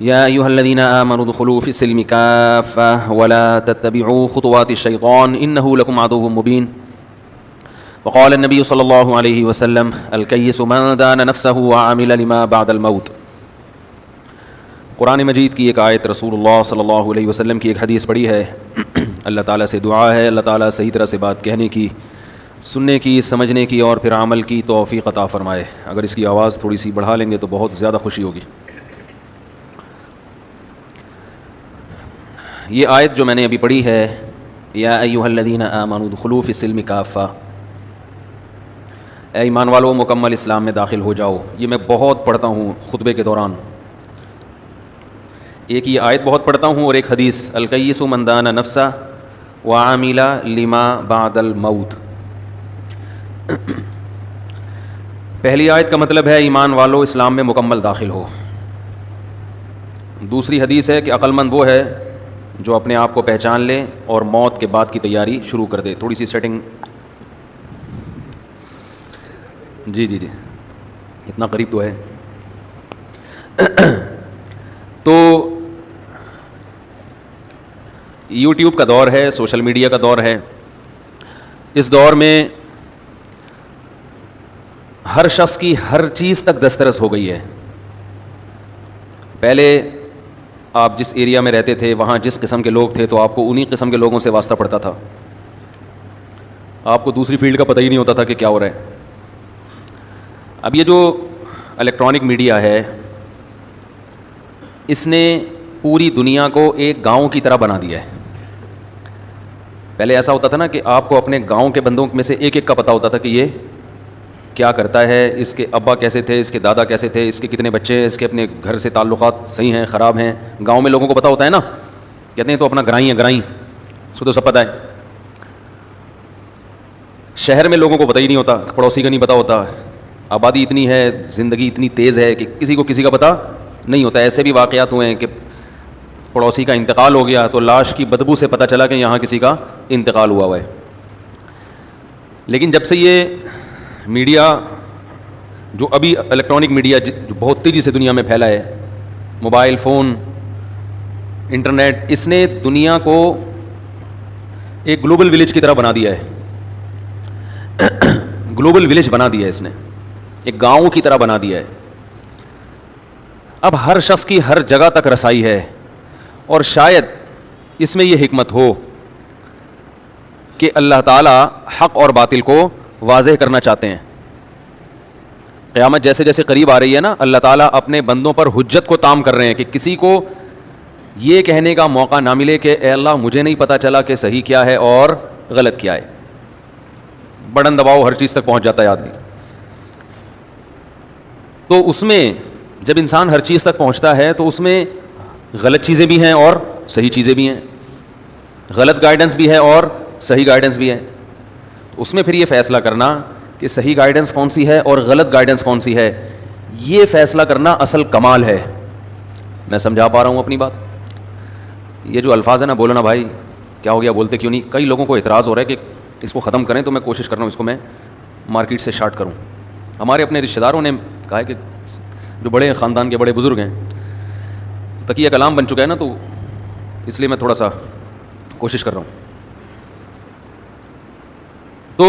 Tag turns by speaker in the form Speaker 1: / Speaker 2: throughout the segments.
Speaker 1: يا أيها الذين آمنوا ادخلوا في السلم كافة ولا تتبعوا خطوات الشيطان إنه لكم عدو مبين وقال النبي صلى الله عليه وسلم الكيس من دان نفسه وعمل لما بعد الموت. قرآن مجید کی ایک آیت، رسول اللہ صلی اللہ علیہ وسلم کی ایک حدیث پڑھی ہے. اللہ تعالیٰ سے دعا ہے اللہ تعالیٰ صحیح طرح سے بات کہنے کی، سننے کی، سمجھنے کی اور پھر عمل کی توفیق عطا فرمائے. اگر اس کی آواز تھوڑی سی بڑھا لیں گے تو بہت زیادہ خوشی ہوگی. یہ آیت جو میں نے ابھی پڑھی ہے، یا ایھا الذین آمنوا ادخلوا فی السلم کافہ، اے ایمان والو مکمل اسلام میں داخل ہو جاؤ. یہ میں بہت پڑھتا ہوں خطبے کے دوران. ایک یہ آیت بہت پڑھتا ہوں اور ایک حدیث، الکیس من دان نفسہ وعمل لما بعد الموت. پہلی آیت کا مطلب ہے ایمان والو اسلام میں مکمل داخل ہو. دوسری حدیث ہے کہ عقل مند وہ ہے جو اپنے آپ کو پہچان لے اور موت کے بعد کی تیاری شروع کر دے. تھوڑی سی سیٹنگ، جی اتنا قریب تو ہے. تو یوٹیوب کا دور ہے، سوشل میڈیا کا دور ہے. اس دور میں ہر شخص کی ہر چیز تک دسترس ہو گئی ہے. پہلے آپ جس ایریا میں رہتے تھے وہاں جس قسم کے لوگ تھے تو آپ کو انہی قسم کے لوگوں سے واسطہ پڑتا تھا. آپ کو دوسری فیلڈ کا پتہ ہی نہیں ہوتا تھا کہ کیا ہو رہا ہے. اب یہ جو الیکٹرانک میڈیا ہے اس نے پوری دنیا کو ایک گاؤں کی طرح بنا دیا ہے. پہلے ایسا ہوتا تھا نا کہ آپ کو اپنے گاؤں کے بندوں میں سے ایک ایک کا پتہ ہوتا تھا کہ یہ کیا کرتا ہے، اس کے ابا کیسے تھے، اس کے دادا کیسے تھے، اس کے کتنے بچے ہیں، اس کے اپنے گھر سے تعلقات صحیح ہیں خراب ہیں. گاؤں میں لوگوں کو پتہ ہوتا ہے نا، کہتے ہیں تو اپنا گرائی ہے گرائی، اس کو تو سب پتہ ہے. شہر میں لوگوں کو پتہ ہی نہیں ہوتا، پڑوسی کا نہیں پتہ ہوتا. آبادی اتنی ہے، زندگی اتنی تیز ہے کہ کسی کو کسی کا پتہ نہیں ہوتا. ایسے بھی واقعات ہوئے ہیں کہ پڑوسی کا انتقال ہو گیا تو لاش کی بدبو سے پتہ چلا کہ یہاں کسی کا انتقال ہوا ہے. لیکن جب سے یہ میڈیا جو ابھی الیکٹرانک میڈیا جو بہت تیزی سے دنیا میں پھیلا ہے، موبائل فون، انٹرنیٹ، اس نے دنیا کو ایک گلوبل ولیج کی طرح بنا دیا ہے. گلوبل ولیج بنا دیا ہے اس نے، ایک گاؤں کی طرح بنا دیا ہے. اب ہر شخص کی ہر جگہ تک رسائی ہے. اور شاید اس میں یہ حکمت ہو کہ اللہ تعالیٰ حق اور باطل کو واضح کرنا چاہتے ہیں. قیامت جیسے جیسے قریب آ رہی ہے نا، اللہ تعالیٰ اپنے بندوں پر حجت کو تام کر رہے ہیں کہ کسی کو یہ کہنے کا موقع نہ ملے کہ اے اللہ مجھے نہیں پتہ چلا کہ صحیح کیا ہے اور غلط کیا ہے. بٹن دباؤ ہر چیز تک پہنچ جاتا ہے آدمی. تو اس میں جب انسان ہر چیز تک پہنچتا ہے تو اس میں غلط چیزیں بھی ہیں اور صحیح چیزیں بھی ہیں، غلط گائیڈنس بھی ہے اور صحیح گائیڈنس بھی ہے. اس میں پھر یہ فیصلہ کرنا کہ صحیح گائیڈنس کون سی ہے اور غلط گائیڈنس کون سی ہے، یہ فیصلہ کرنا اصل کمال ہے. میں سمجھا پا رہا ہوں اپنی بات؟ یہ جو الفاظ ہے نا، بولو نا بھائی کیا ہو گیا، بولتے کیوں نہیں؟ کئی لوگوں کو اعتراض ہو رہا ہے کہ اس کو ختم کریں، تو میں کوشش کر رہا ہوں اس کو میں مارکیٹ سے شارٹ کروں. ہمارے اپنے رشتہ داروں نے کہا ہے کہ جو بڑے خاندان کے بڑے بزرگ ہیں تقیہ کلام بن چکا ہے نا، تو اس لیے میں تھوڑا سا کوشش کر رہا ہوں. تو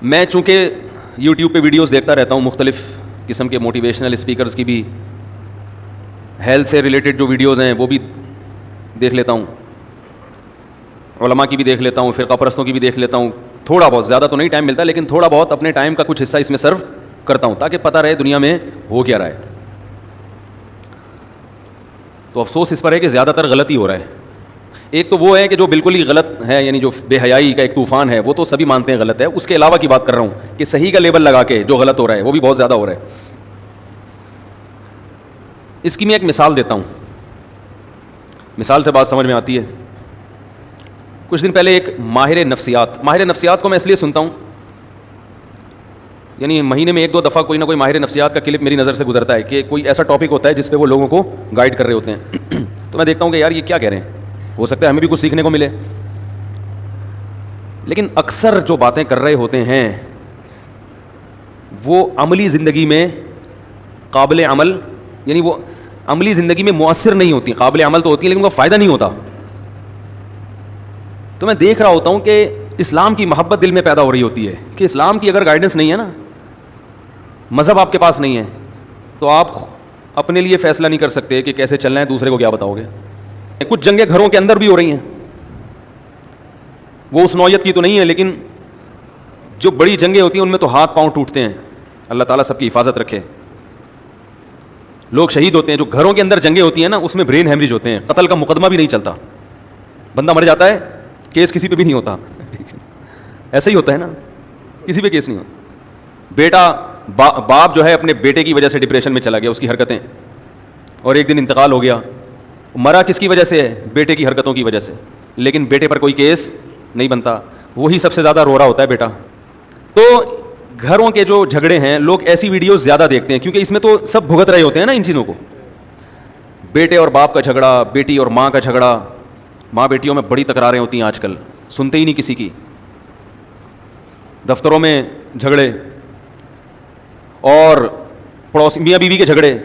Speaker 1: میں چونکہ یوٹیوب پہ ویڈیوز دیکھتا رہتا ہوں، مختلف قسم کے موٹیویشنل اسپیکرز کی بھی، ہیلتھ سے ریلیٹڈ جو ویڈیوز ہیں وہ بھی دیکھ لیتا ہوں، علماء کی بھی دیکھ لیتا ہوں، فرقہ پرستوں کی بھی دیکھ لیتا ہوں. تھوڑا بہت، زیادہ تو نہیں ٹائم ملتا، لیکن تھوڑا بہت اپنے ٹائم کا کچھ حصہ اس میں سرو کرتا ہوں تاکہ پتہ رہے دنیا میں ہو کیا رہا ہے. تو افسوس اس پر ہے کہ زیادہ تر غلط ہی ہو رہا ہے. ایک تو وہ ہے کہ جو بالکل ہی غلط ہے، یعنی جو بے حیائی کا ایک طوفان ہے، وہ تو سبھی مانتے ہیں غلط ہے. اس کے علاوہ کی بات کر رہا ہوں کہ صحیح کا لیبل لگا کے جو غلط ہو رہا ہے وہ بھی بہت زیادہ ہو رہا ہے. اس کی میں ایک مثال دیتا ہوں، مثال سے بات سمجھ میں آتی ہے. کچھ دن پہلے ایک ماہر نفسیات کو میں اس لیے سنتا ہوں، یعنی مہینے میں ایک دو دفعہ کوئی نہ کوئی ماہر نفسیات کا کلپ میری نظر سے گزرتا ہے کہ کوئی ایسا ٹاپک ہوتا ہے جس پہ وہ لوگوں کو گائیڈ کر رہے ہوتے ہیں. تو میں دیکھتا ہوں کہ یار یہ کیا کہہ رہے ہیں، ہو سکتا ہے ہمیں بھی کچھ سیکھنے کو ملے. لیکن اکثر جو باتیں کر رہے ہوتے ہیں وہ عملی زندگی میں قابل عمل، یعنی وہ عملی زندگی میں مؤثر نہیں ہوتی, قابل عمل تو ہوتی ہیں لیکن ان کا فائدہ نہیں ہوتا. تو میں دیکھ رہا ہوتا ہوں کہ اسلام کی محبت دل میں پیدا ہو رہی ہوتی ہے کہ اسلام کی اگر گائیڈنس نہیں ہے نا, مذہب آپ کے پاس نہیں ہے, تو آپ اپنے لیے فیصلہ نہیں کر سکتے کہ کیسے چلنا ہے, دوسرے کو کیا بتاؤ گے. کچھ جنگیں گھروں کے اندر بھی ہو رہی ہیں, وہ اس نوعیت کی تو نہیں ہے, لیکن جو بڑی جنگیں ہوتی ہیں ان میں تو ہاتھ پاؤں ٹوٹتے ہیں. اللہ تعالیٰ سب کی حفاظت رکھے. لوگ شہید ہوتے ہیں. جو گھروں کے اندر جنگیں ہوتی ہیں نا, اس میں برین ہیمریج ہوتے ہیں, قتل کا مقدمہ بھی نہیں چلتا, بندہ مر جاتا ہے, کیس کسی پہ بھی نہیں ہوتا. ایسا ہی ہوتا ہے نا, کسی پہ کیس نہیں ہوتا. بیٹا باپ جو ہے اپنے بیٹے کی وجہ سے ڈپریشن میں چلا گیا, اس کی حرکتیں, اور ایک دن انتقال ہو گیا. مرا کس کی وجہ سے ہے؟ بیٹے کی حرکتوں کی وجہ سے, لیکن بیٹے پر کوئی کیس نہیں بنتا. وہی سب سے زیادہ رو رہا ہوتا ہے بیٹا. تو گھروں کے جو جھگڑے ہیں, لوگ ایسی ویڈیوز زیادہ دیکھتے ہیں کیونکہ اس میں تو سب بھگت رہے ہوتے ہیں نا ان چیزوں کو. بیٹے اور باپ کا جھگڑا, بیٹی اور ماں کا جھگڑا, ماں بیٹیوں میں بڑی تکراریں ہوتی ہیں آج کل, سنتے ہی نہیں کسی کی. دفتروں میں جھگڑے, اور پڑوسی میاں بیوی کے جھگڑے,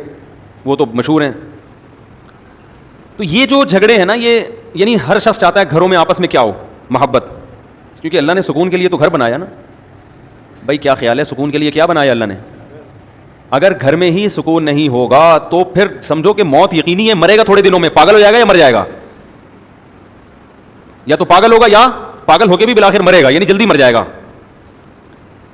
Speaker 1: وہ تو مشہور ہیں. تو یہ جو جھگڑے ہیں نا, یہ یعنی ہر شخص چاہتا ہے گھروں میں آپس میں کیا ہو, محبت, کیونکہ اللہ نے سکون کے لیے تو گھر بنایا نا. بھائی کیا خیال ہے, سکون کے لیے کیا بنایا اللہ نے؟ اگر گھر میں ہی سکون نہیں ہوگا تو پھر سمجھو کہ موت یقینی ہے, مرے گا تھوڑے دنوں میں, پاگل ہو جائے گا یا مر جائے گا. یا تو پاگل ہوگا یا پاگل ہو کے بھی بالآخر مرے گا, یعنی جلدی مر جائے گا.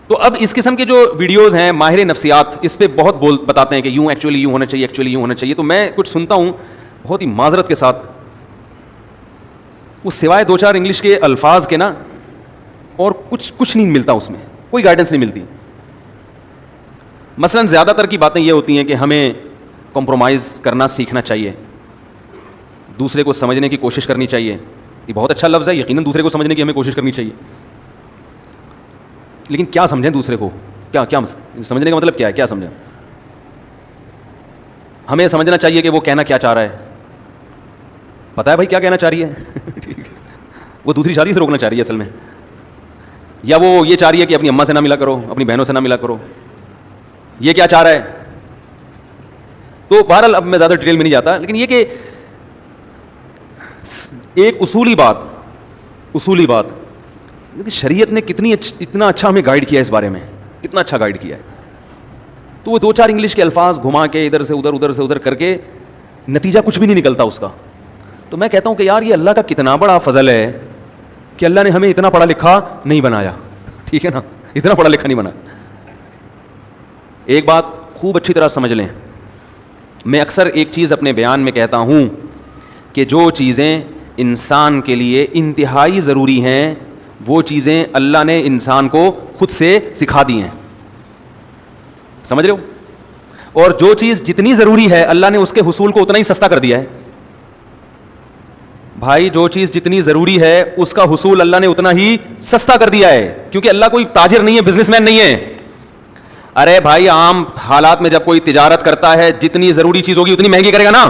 Speaker 1: تو اب اس قسم کے جو ویڈیوز ہیں, ماہر نفسیات اس پہ بہت بتاتے ہیں کہ یوں ایکچولی یوں ہونا چاہیے, ایکچولی یوں ہونا چاہیے. تو میں کچھ سنتا ہوں بہت ہی معذرت کے ساتھ, وہ سوائے 2-4 انگلش کے الفاظ کے نا اور کچھ نہیں ملتا, اس میں کوئی گائیڈنس نہیں ملتی. مثلا زیادہ تر کی باتیں یہ ہوتی ہیں کہ ہمیں کمپرومائز کرنا سیکھنا چاہیے, دوسرے کو سمجھنے کی کوشش کرنی چاہیے. یہ بہت اچھا لفظ ہے, یقیناً دوسرے کو سمجھنے کی ہمیں کوشش کرنی چاہیے, لیکن کیا سمجھیں دوسرے کو, کیا سمجھنے کا مطلب کیا ہے, کیا سمجھیں؟ ہمیں سمجھنا چاہیے کہ وہ کہنا کیا چاہ رہا ہے. پتہ ہے بھائی کیا کہنا چاہ رہی ہے؟ ٹھیک ہے, وہ دوسری شادی سے روکنا چاہ رہی ہے اصل میں, یا وہ یہ چاہ رہی ہے کہ اپنی اماں سے نہ ملا کرو, اپنی بہنوں سے نہ ملا کرو. یہ کیا چاہ رہا ہے؟ تو بہرحال اب میں زیادہ ڈیٹیل میں نہیں جاتا, لیکن یہ کہ ایک اصولی بات شریعت نے اتنا اچھا ہمیں گائیڈ کیا ہے, اس بارے میں کتنا اچھا گائیڈ کیا ہے. تو وہ 2-4 انگلش کے الفاظ گھما کے ادھر سے ادھر کر کے نتیجہ کچھ بھی نہیں نکلتا اس کا. تو میں کہتا ہوں کہ یار یہ اللہ کا کتنا بڑا فضل ہے کہ اللہ نے ہمیں اتنا پڑھا لکھا نہیں بنایا. ٹھیک ہے نا, اتنا پڑھا لکھا نہیں بنا. ایک بات خوب اچھی طرح سمجھ لیں, میں اکثر ایک چیز اپنے بیان میں کہتا ہوں کہ جو چیزیں انسان کے لیے انتہائی ضروری ہیں وہ چیزیں اللہ نے انسان کو خود سے سکھا دی ہیں. سمجھ رہے ہو؟ اور جو چیز جتنی ضروری ہے اللہ نے اس کے حصول کو اتنا ہی سستا کر دیا ہے. بھائی جو چیز جتنی ضروری ہے اس کا حصول اللہ نے اتنا ہی سستا کر دیا ہے, کیونکہ اللہ کوئی تاجر نہیں ہے, بزنس مین نہیں ہے. ارے بھائی عام حالات میں جب کوئی تجارت کرتا ہے جتنی ضروری چیز ہوگی اتنی مہنگی کرے گا نا,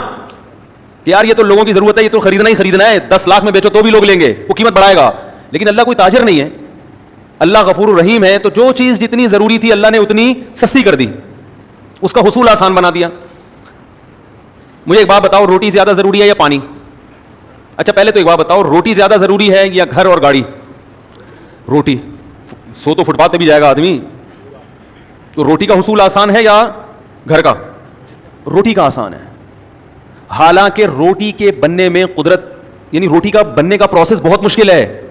Speaker 1: کہ یار یہ تو لوگوں کی ضرورت ہے, یہ تو خریدنا ہے, 10 لاکھ میں بیچو تو بھی لوگ لیں گے, وہ قیمت بڑھائے گا. لیکن اللہ کوئی تاجر نہیں ہے, اللہ غفور الرحیم ہے. تو جو چیز جتنی ضروری تھی اللہ نے اتنی سستی کر دی, اس کا حصول آسان بنا دیا. مجھے ایک بات بتاؤ, روٹی زیادہ ضروری ہے یا پانی؟ اچھا پہلے تو ایک بات بتاؤ, روٹی زیادہ ضروری ہے یا گھر اور گاڑی؟ روٹی. سو تو فٹ پاتھ پہ بھی جائے گا آدمی, تو روٹی کا حصول آسان ہے یا گھر کا؟ روٹی کا آسان ہے. حالانکہ روٹی کے بننے میں قدرت, یعنی روٹی کا بننے کا پروسیس بہت مشکل ہے.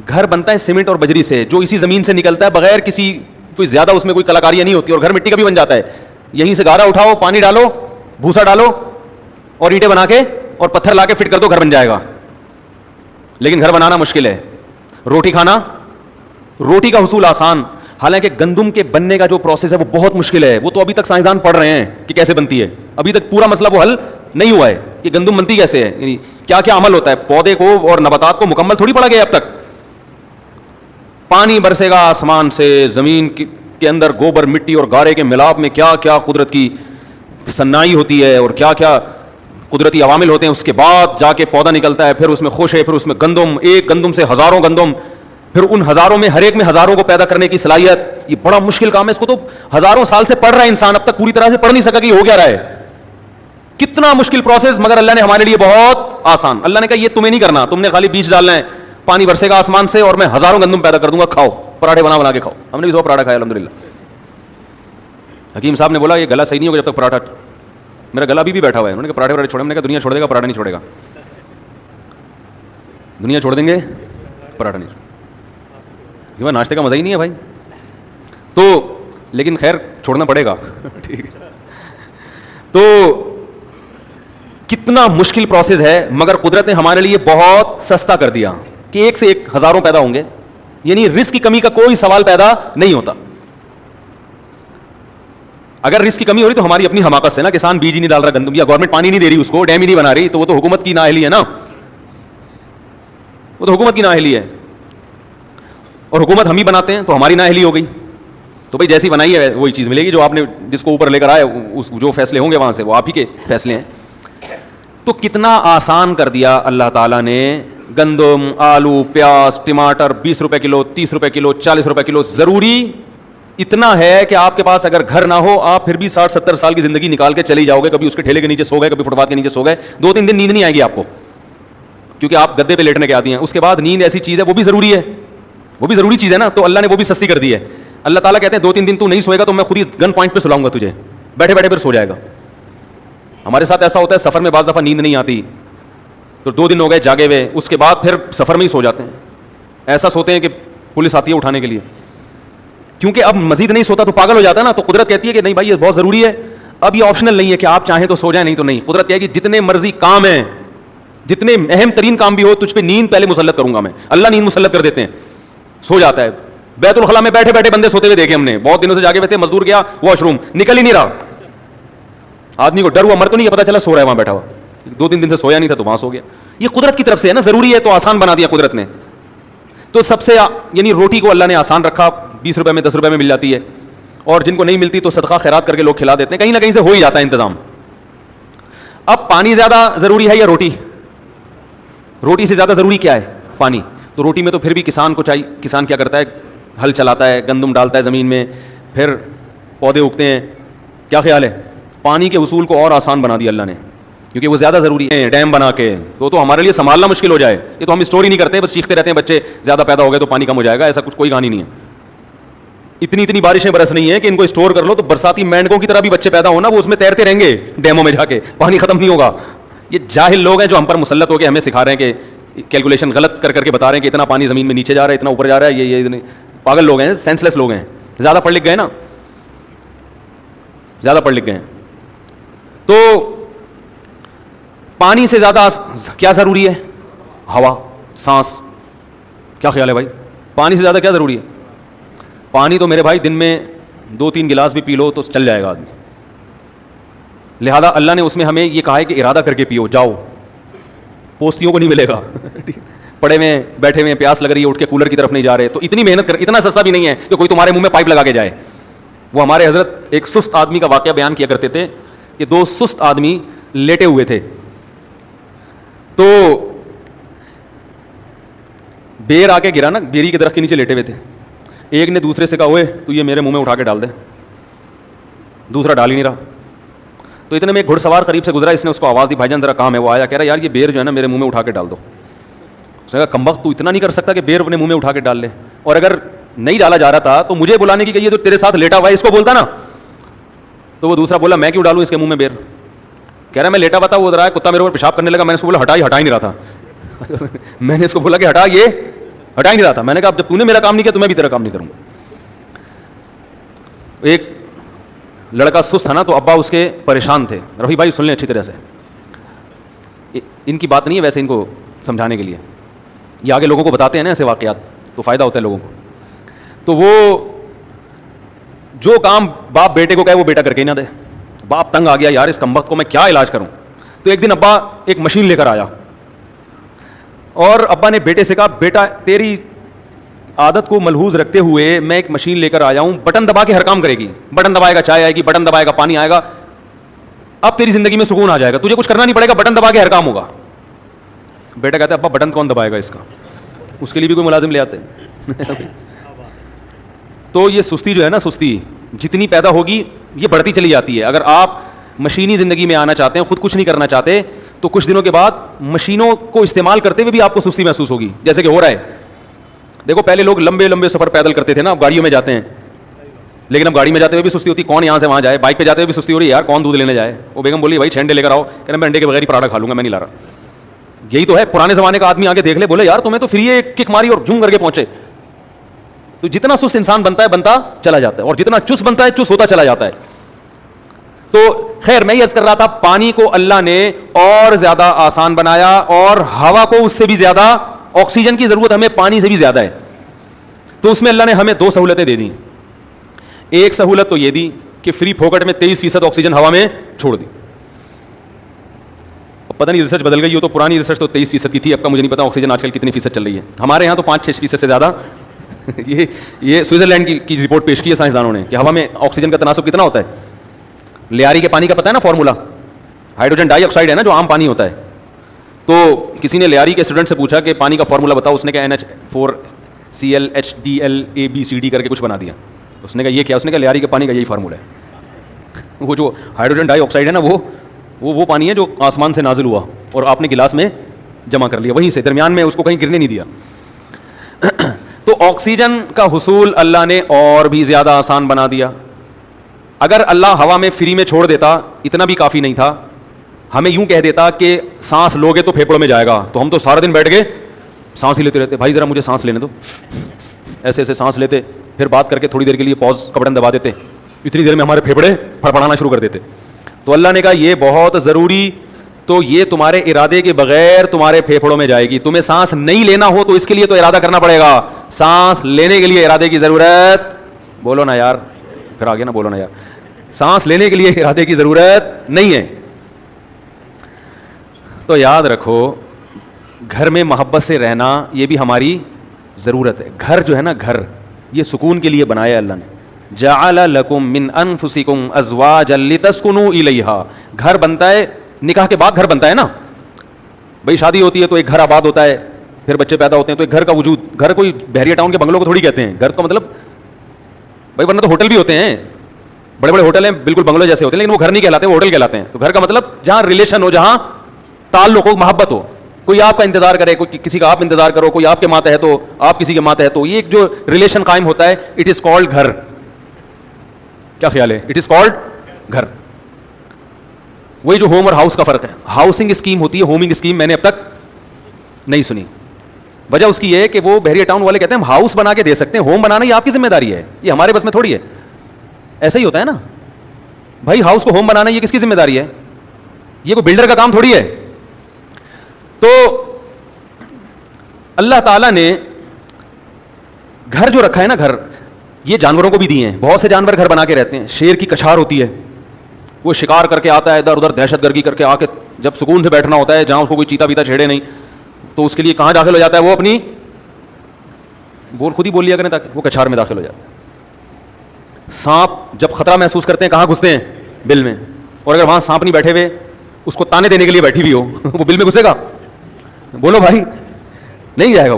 Speaker 1: گھر بنتا ہے سیمنٹ اور بجری سے, جو اسی زمین سے نکلتا ہے بغیر کسی کوئی زیادہ اس میں کوئی کلاکاریاں نہیں ہوتی, اور گھر مٹی کا بھی بن جاتا ہے. یہیں سے گارا اٹھاؤ, پانی ڈالو, بھوسا ڈالو اور اینٹیں بنا کے اور پتھر لا کے فٹ کر دو, گھر بن جائے گا. لیکن گھر بنانا مشکل ہے, روٹی کھانا, روٹی کا حصول آسان. حالانکہ گندم کے بننے کا جو پروسیس ہے وہ بہت مشکل ہے. وہ تو ابھی تک سائنسدان پڑھ رہے ہیں کہ کیسے بنتی ہے, ابھی تک پورا مسئلہ وہ حل نہیں ہوا ہے کہ گندم بنتی کیسے ہے, یعنی کیا کیا عمل ہوتا ہے. پودے کو اور نباتات کو مکمل تھوڑی پڑھا گیا اب تک. پانی برسے گا آسمان سے, زمین کے اندر گوبر مٹی اور گارے کے ملاپ میں کیا کیا قدرت کی صناعی ہوتی ہے اور کیا کیا قدرتی عوامل ہوتے ہیں. اس کے بعد جا کے پودا نکلتا ہے, پھر اس میں خوشے, پھر اس میں گندم, ایک گندم سے ہزاروں گندم, پھر ان ہزاروں میں ہر ایک میں ہزاروں کو پیدا کرنے کی صلاحیت. یہ بڑا مشکل کام ہے, اس کو تو ہزاروں سال سے پڑھ رہا ہے انسان, اب تک پوری طرح سے پڑھ نہیں سکا کہ ہو کیا رہا ہے. کتنا مشکل پروسیس مگر اللہ نے ہمارے لیے بہت آسان. اللہ نے کہا یہ تمہیں نہیں کرنا, تم نے خالی بیج ڈالنا ہے, پانی برسے گا آسمان سے اور میں ہزاروں گندم پیدا کر دوں گا, کھاؤ پراٹھے بنا کے کھاؤ. ہم نے بھی 100 پراٹھا کھایا الحمدللہ. حکیم صاحب نے بولا یہ گلا صحیح نہیں ہوگا جب تک پراٹھا, میرا گلا ابھی بھی بیٹھا ہوا ہے. انہوں نے کہا پراٹھے چھوڑے, ہم نے کہا دنیا چھوڑ دے گا پراٹھا نہیں چھوڑے گا, دنیا چھوڑ دیں گے پراٹھا نہیں. کہ ناشتے کا مزہ ہی نہیں ہے بھائی, تو لیکن خیر چھوڑنا پڑے گا. ٹھیک ہے, تو کتنا مشکل پروسیس ہے مگر قدرت نے ہمارے لیے بہت سستا کر دیا کہ ایک سے ایک ہزاروں پیدا ہوں گے, یعنی رزق کی کمی کا کوئی سوال پیدا نہیں ہوتا. اگر رزق کی کمی ہو رہی تو ہماری اپنی حماقت سے نا, کسان بیج ہی نہیں ڈال رہا گندم, یا گورنمنٹ پانی نہیں دے رہی اس کو, ڈیم ہی نہیں بنا رہی, تو وہ تو حکومت کی نااہلی ہے نا, وہ تو حکومت کی نااہلی ہے, اور حکومت ہم ہی بناتے ہیں تو ہماری نااہلی ہو گئی. تو بھائی جیسی بنائی ہے وہی چیز ملے گی, جو آپ نے جس کو اوپر لے کر آئے اس جو فیصلے ہوں گے وہاں سے وہ آپ ہی کے فیصلے ہیں. تو کتنا آسان کر دیا اللہ تعالیٰ نے. گندم, آلو, پیاز, ٹماٹر 20 روپے کلو, 30 روپے کلو, 40 روپے کلو. ضروری اتنا ہے کہ آپ کے پاس اگر گھر نہ ہو آپ پھر بھی 60-70 سال کی زندگی نکال کے چلی جاؤ گے. کبھی اس کے ٹھیلے کے نیچے سو گئے, کبھی فٹ پاتھ کے نیچے سو گئے, 2-3 دن نیند نہیں آئے گی آپ کو, کیونکہ آپ گدے پہ لیٹنے کے عادی ہیں. اس کے بعد نیند ایسی چیز ہے, وہ بھی ضروری ہے, وہ بھی ضروری چیز ہے نا, تو اللہ نے وہ بھی سستی کر دی ہے. اللہ تعالیٰ کہتے ہیں 2-3 دن تو نہیں سوئے گا تو میں خود ہی گن پوائنٹ پہ سلاؤں گا تجھے, بیٹھے بیٹھے پھر سو جائے گا. ہمارے ساتھ ایسا ہوتا ہے سفر میں بعض دفعہ نیند نہیں آتی, تو 2 دن ہو گئے جاگے ہوئے, اس کے بعد پھر سفر میں ہی سو جاتے ہیں. ایسا سوتے ہیں کہ پولیس آتی ہے اٹھانے کے لیے, کیونکہ اب مزید نہیں سوتا تو پاگل ہو جاتا ہے نا. تو قدرت کہتی ہے کہ نہیں بھائی یہ بہت ضروری ہے, اب یہ آپشنل نہیں ہے کہ آپ چاہیں تو سو جائیں, نہیں تو نہیں. قدرت کہے گی جتنے مرضی کام ہیں, جتنے اہم ترین کام بھی ہو, تجھ پہ نیند پہلے مسلط کروں گا میں. اللہ نیند مسلط کر دیتے ہیں, سو جاتا ہے. بیت الخلا میں بیٹھے بیٹھے بندے سوتے ہوئے دیکھے ہم نے, بہت دنوں سے جاگے ہوئے تھے, مزدور گیا واش روم, نکل ہی نہیں رہا, آدمی کو ڈر ہوا, مر تو نہیں, پتا چلا سو رہا ہے وہاں بیٹھا ہوا, 2-3 دن سے سویا نہیں تھا تو وہاں سو گیا. یہ قدرت کی طرف سے ہے نا, ضروری ہے تو آسان بنا دیا قدرت نے. تو سب سے یعنی روٹی کو اللہ نے آسان رکھا, 20 روپے میں 10 روپے میں مل جاتی ہے, اور جن کو نہیں ملتی تو صدقہ خیرات کر کے لوگ کھلا دیتے ہیں, کہیں نہ کہیں سے ہو ہی جاتا ہے انتظام. اب پانی زیادہ ضروری ہے یا روٹی؟ روٹی سے زیادہ ضروری کیا ہے؟ پانی. تو روٹی میں تو پھر بھی کسان کو چاہیے, کسان کیا کرتا ہے, ہل چلاتا ہے, گندم ڈالتا ہے زمین میں, پھر پودے اگتے ہیں. کیا خیال ہے؟ پانی کے حصول کو اور آسان بنا دیا اللہ نے, کیونکہ وہ زیادہ ضروری ہے. ڈیم بنا کے تو ہمارے لیے سنبھالنا مشکل ہو جائے, یہ تو ہم اسٹوری نہیں کرتے, بس چیختے رہتے ہیں بچے زیادہ پیدا ہو گئے تو پانی کم ہو جائے گا, ایسا کچھ کوئی کہانی نہیں ہے. اتنی بارشیں برس نہیں ہے کہ ان کو اسٹور کر لو تو برساتی مینڈکوں کی طرح بھی بچے پیدا ہونا, وہ اس میں تیرتے رہیں گے ڈیموں میں جا کے, پانی ختم نہیں ہوگا. یہ جاہل لوگ ہیں جو ہم پر مسلط ہو کے ہمیں سکھا رہے ہیں کہ کیلکولیشن غلط کر کے بتا رہے ہیں کہ اتنا پانی زمین میں نیچے جا رہا ہے, اتنا اوپر جا رہا ہے. یہ پاگل لوگ ہیں, سینس لیس لوگ ہیں, زیادہ پڑھ لکھ گئے نا, زیادہ پڑھ لکھ گئے ہیں. تو پانی سے زیادہ کیا ضروری ہے؟ ہوا, سانس. کیا خیال ہے بھائی, پانی سے زیادہ کیا ضروری ہے؟ پانی تو میرے بھائی دن میں 2-3 گلاس بھی پی لو تو چل جائے گا آدمی. لہذا اللہ نے اس میں ہمیں یہ کہا ہے کہ ارادہ کر کے پیو, جاؤ, پوستیوں کو نہیں ملے گا. پڑے ہوئے بیٹھے ہوئے پیاس لگ رہی ہے, اٹھ کے کولر کی طرف نہیں جا رہے, تو اتنی محنت کر, اتنا سستا بھی نہیں ہے کہ کوئی تمہارے منہ میں پائپ لگا کے جائے. وہ ہمارے حضرت ایک سست آدمی کا واقعہ بیان کیا کرتے تھے کہ 2 سست آدمی لیٹے ہوئے تھے, تو بیر آ کے گرا نا, بیری کے درخت کے نیچے لیٹے ہوئے تھے. ایک نے دوسرے سے کہا اوے تو یہ میرے منہ میں اٹھا کے ڈال دے, دوسرا ڈال ہی نہیں رہا. تو اتنے میں ایک گھڑ سوار قریب سے گزرا, اس نے اس کو آواز دی, بھائی جان ذرا کام ہے. وہ آیا, کہہ رہا یار یہ بیر جو ہے نا میرے منہ میں اٹھا کے ڈال دو. اس نے کہا کمبخت تو اتنا نہیں کر سکتا کہ بیر اپنے منہ میں اٹھا کے ڈال لے, اور اگر نہیں ڈالا جا رہا تھا تو مجھے بلانے کی کہ یہ تو تیرے ساتھ لیٹا ہوا ہے اس کو بولتا نا. تو وہ دوسرا بولا میں کیوں ڈالوں اس کے منہ میں بیر؟ کہہ رہا میں لیٹا ہوا تھا, وہ ادھر آیا, کتا میرے اوپر پیشاب کرنے لگا, میں نے اس کو بولا ہٹا ہی نہیں رہا تھا. میں نے اس کو بولا کہ ہٹا ہی نہیں رہا تھا. میں نے کہا جب تو نے میرا کام نہیں کیا تو میں بھی تیرا کام نہیں کروں گا. ایک لڑکا سست تھا نا, تو ابا اس کے پریشان تھے. رفیع بھائی سن لیں اچھی طرح سے, ان کی بات نہیں ہے ویسے ان کو سمجھانے کے لیے, یہ آگے لوگوں کو بتاتے ہیں نا ایسے واقعات تو فائدہ ہوتا ہے لوگوں کو. تو وہ جو کام باپ بیٹے کو کہے وہ بیٹا کر کے ہی نہ دے. باپ تنگ آ گیا, یار اس کمبخت کو میں کیا علاج کروں. تو ایک دن ابا ایک مشین لے کر آیا, اور ابا نے بیٹے سے کہا بیٹا تیری عادت کو ملحوظ رکھتے ہوئے میں ایک مشین لے کر آیا ہوں, بٹن دبا کے ہر کام کرے گی. بٹن دبائے گا چائے آئے گی, بٹن دبائے گا پانی آئے گا. اب تیری زندگی میں سکون آ جائے گا, تجھے کچھ کرنا نہیں پڑے گا, بٹن دبا کے ہر کام ہوگا. بیٹا کہتا ہے ابا بٹن کون دبائے گا اس کا, اس کے لیے بھی کوئی ملازم لے آتے. تو یہ سستی جو ہے نا, سستی جتنی پیدا ہوگی یہ بڑھتی چلی جاتی ہے. اگر آپ مشینی زندگی میں آنا چاہتے ہیں, خود کچھ نہیں کرنا چاہتے, تو کچھ دنوں کے بعد مشینوں کو استعمال کرتے ہوئے بھی آپ کو سستی محسوس ہوگی, جیسے کہ ہو رہا ہے. دیکھو پہلے لوگ لمبے لمبے سفر پیدل کرتے تھے نا, اب گاڑیوں میں جاتے ہیں, لیکن اب گاڑی میں جاتے ہوئے بھی سستی ہوتی, کون یہاں سے وہاں جائے. بائک پہ جاتے ہوئے بھی سستی ہو رہی ہے, یار کون دودھ لینے جائے. وہ بیگم بولی بھائی چھنڈے لے کر آؤ, کہ میں انڈے کے بغیر ہی پراٹھا کھا لوں گا, میں نہیں لا رہا. یہی تو ہے, پرانے زمانے کا آدمی آگے دیکھ لے, بولے یار تمہیں تو فری ہے, کک ماری اور جھوم کر کے پہنچے. تو جتنا سست انسان بنتا ہے بنتا چلا جاتا ہے, اور جتنا چست بنتا ہے چست ہوتا چلا جاتا ہے. تو خیر میں یہ عرض کر رہا تھا, پانی کو اللہ نے اور زیادہ آسان بنایا, اور ہوا کو اس سے بھی زیادہ, آکسیجن کی ضرورت ہمیں پانی سے بھی زیادہ ہے. تو اس میں اللہ نے ہمیں 2 سہولتیں دے دی. ایک سہولت تو یہ دی کہ فری پھوکٹ میں 23% آکسیجن ہوا میں چھوڑ دی. پتہ نہیں ریسرچ بدل گئی ہو, تو پرانی ریسرچ تو 23% کی تھی, اب کا مجھے نہیں پتا آکسیجن آج کل کتنی فیصد چل رہی ہے. ہمارے یہاں تو 5-6% سے زیادہ. یہ سوئٹزرلینڈ کی رپورٹ پیش کی ہے سائنسدانوں نے کہ ہوا میں آکسیجن کا تناسب کتنا ہوتا ہے. لیاری کے پانی کا پتہ ہے نا فارمولا, ہائیڈروجن ڈائی آکسائڈ ہے نا جو عام پانی ہوتا ہے. تو کسی نے لیاری کے اسٹوڈنٹ سے پوچھا کہ پانی کا فارمولا بتاؤ, اس نے کہا NH4ClHDlABCD کر کے کچھ بنا دیا. اس نے کہا یہ کیا, اس نے کہا لیاری کے پانی کا یہی فارمولا ہے. وہ جو ہائیڈروجن ڈائی آکسائڈ ہے نا, وہ پانی ہے جو آسمان سے نازل ہوا اور آپ نے گلاس میں جمع کر لیا, وہیں سے درمیان میں اس کو کہیں گرنے نہیں دیا. تو آکسیجن کا حصول اللہ نے اور بھی زیادہ آسان بنا دیا. اگر اللہ ہوا میں فری میں چھوڑ دیتا, اتنا بھی کافی نہیں تھا, ہمیں یوں کہہ دیتا کہ سانس لوگے تو پھیپڑوں میں جائے گا, تو ہم تو سارا دن بیٹھ کے سانس ہی لیتے رہتے. بھائی ذرا مجھے سانس لینے دو, ایسے ایسے سانس لیتے, پھر بات کر کے تھوڑی دیر کے لیے پاز کا بٹن دبا دیتے, اتنی دیر میں ہمارے پھیپڑے پھڑپڑانا شروع کر دیتے. تو اللہ نے کہا یہ بہت ضروری, تو یہ تمہارے ارادے کے بغیر تمہارے پھیپڑوں میں جائے گی. تمہیں سانس نہیں لینا ہو تو اس کے لیے تو ارادہ کرنا پڑے گا, سانس لینے کے لیے ارادے کی ضرورت, بولو نا یار, پھر آگے نا بولو نا یار, سانس لینے کے لیے ارادے کی ضرورت نہیں ہے. تو یاد رکھو, گھر میں محبت سے رہنا یہ بھی ہماری ضرورت ہے. گھر جو ہے نا, گھر یہ سکون کے لیے بنایا اللہ نے. جعل لکم من انفسکم ازواجا لتسکنوا الیہا. گھر بنتا ہے نکاح کے بعد, گھر بنتا ہے نا بھائی, شادی ہوتی ہے تو ایک گھر آباد ہوتا ہے, پھر بچے پیدا ہوتے ہیں, تو ایک گھر کا وجود. گھر کوئی بحریہ ٹاؤن کے بنگلوں کو تھوڑی کہتے ہیں گھر, کا مطلب بھائی ورنہ تو ہوٹل بھی ہوتے ہیں, بڑے بڑے ہوٹل ہیں بالکل بنگلوں جیسے ہوتے ہیں, لیکن وہ گھر نہیں کہلاتے, وہ ہوٹل کہلاتے ہیں. تو گھر کا مطلب جہاں ریلیشن ہو, جہاں تعلق ہو, محبت ہو, کوئی آپ کا انتظار کرے, کوئی کسی کا آپ انتظار کرو, کوئی آپ کے ماتحت ہو, آپ کسی کے ماتحت ہو, یہ ایک جو ریلیشن قائم ہوتا ہے, اٹ از کالڈ گھر. کیا خیال ہے, اٹ از کالڈ گھر. وہی جو ہوم اور ہاؤس کا فرق ہے. ہاؤسنگ اسکیم ہوتی ہے, ہومنگ اسکیم میں نے اب تک نہیں سنی. وجہ اس کی یہ ہے کہ وہ بحریہ ٹاؤن والے کہتے ہیں ہم ہاؤس بنا کے دے سکتے ہیں, ہوم بنانا یہ آپ کی ذمہ داری ہے, یہ ہمارے بس میں تھوڑی ہے. ایسا ہی ہوتا ہے نا بھائی, ہاؤس کو ہوم بنانا یہ کس کی ذمہ داری ہے, یہ کوئی بلڈر کا کام تھوڑی ہے. تو اللہ تعالیٰ نے گھر جو رکھا ہے نا, گھر یہ جانوروں کو بھی دیے ہیں. بہت سے جانور گھر بنا کے رہتے ہیں. شیر کی کچھار ہوتی ہے, وہ شکار کر کے آتا ہے, ادھر ادھر دہشت گردی کر کے آ کے جب سکون سے بیٹھنا ہوتا ہے, جہاں اس کو کوئی چیتا پیتا چھیڑے نہیں, تو اس کے لیے کہاں داخل ہو جاتا ہے, وہ اپنی خود ہی بول لیا کریں تاکہ وہ کچھار میں داخل ہو جاتا ہے. سانپ جب خطرہ محسوس کرتے ہیں کہاں گھستے ہیں, بل میں. اور اگر وہاں سانپ نہیں بیٹھے ہوئے, اس کو تانے دینے کے لیے بیٹھی بھی ہو, وہ بل میں گھسے گا, بولو بھائی, نہیں جائے گا.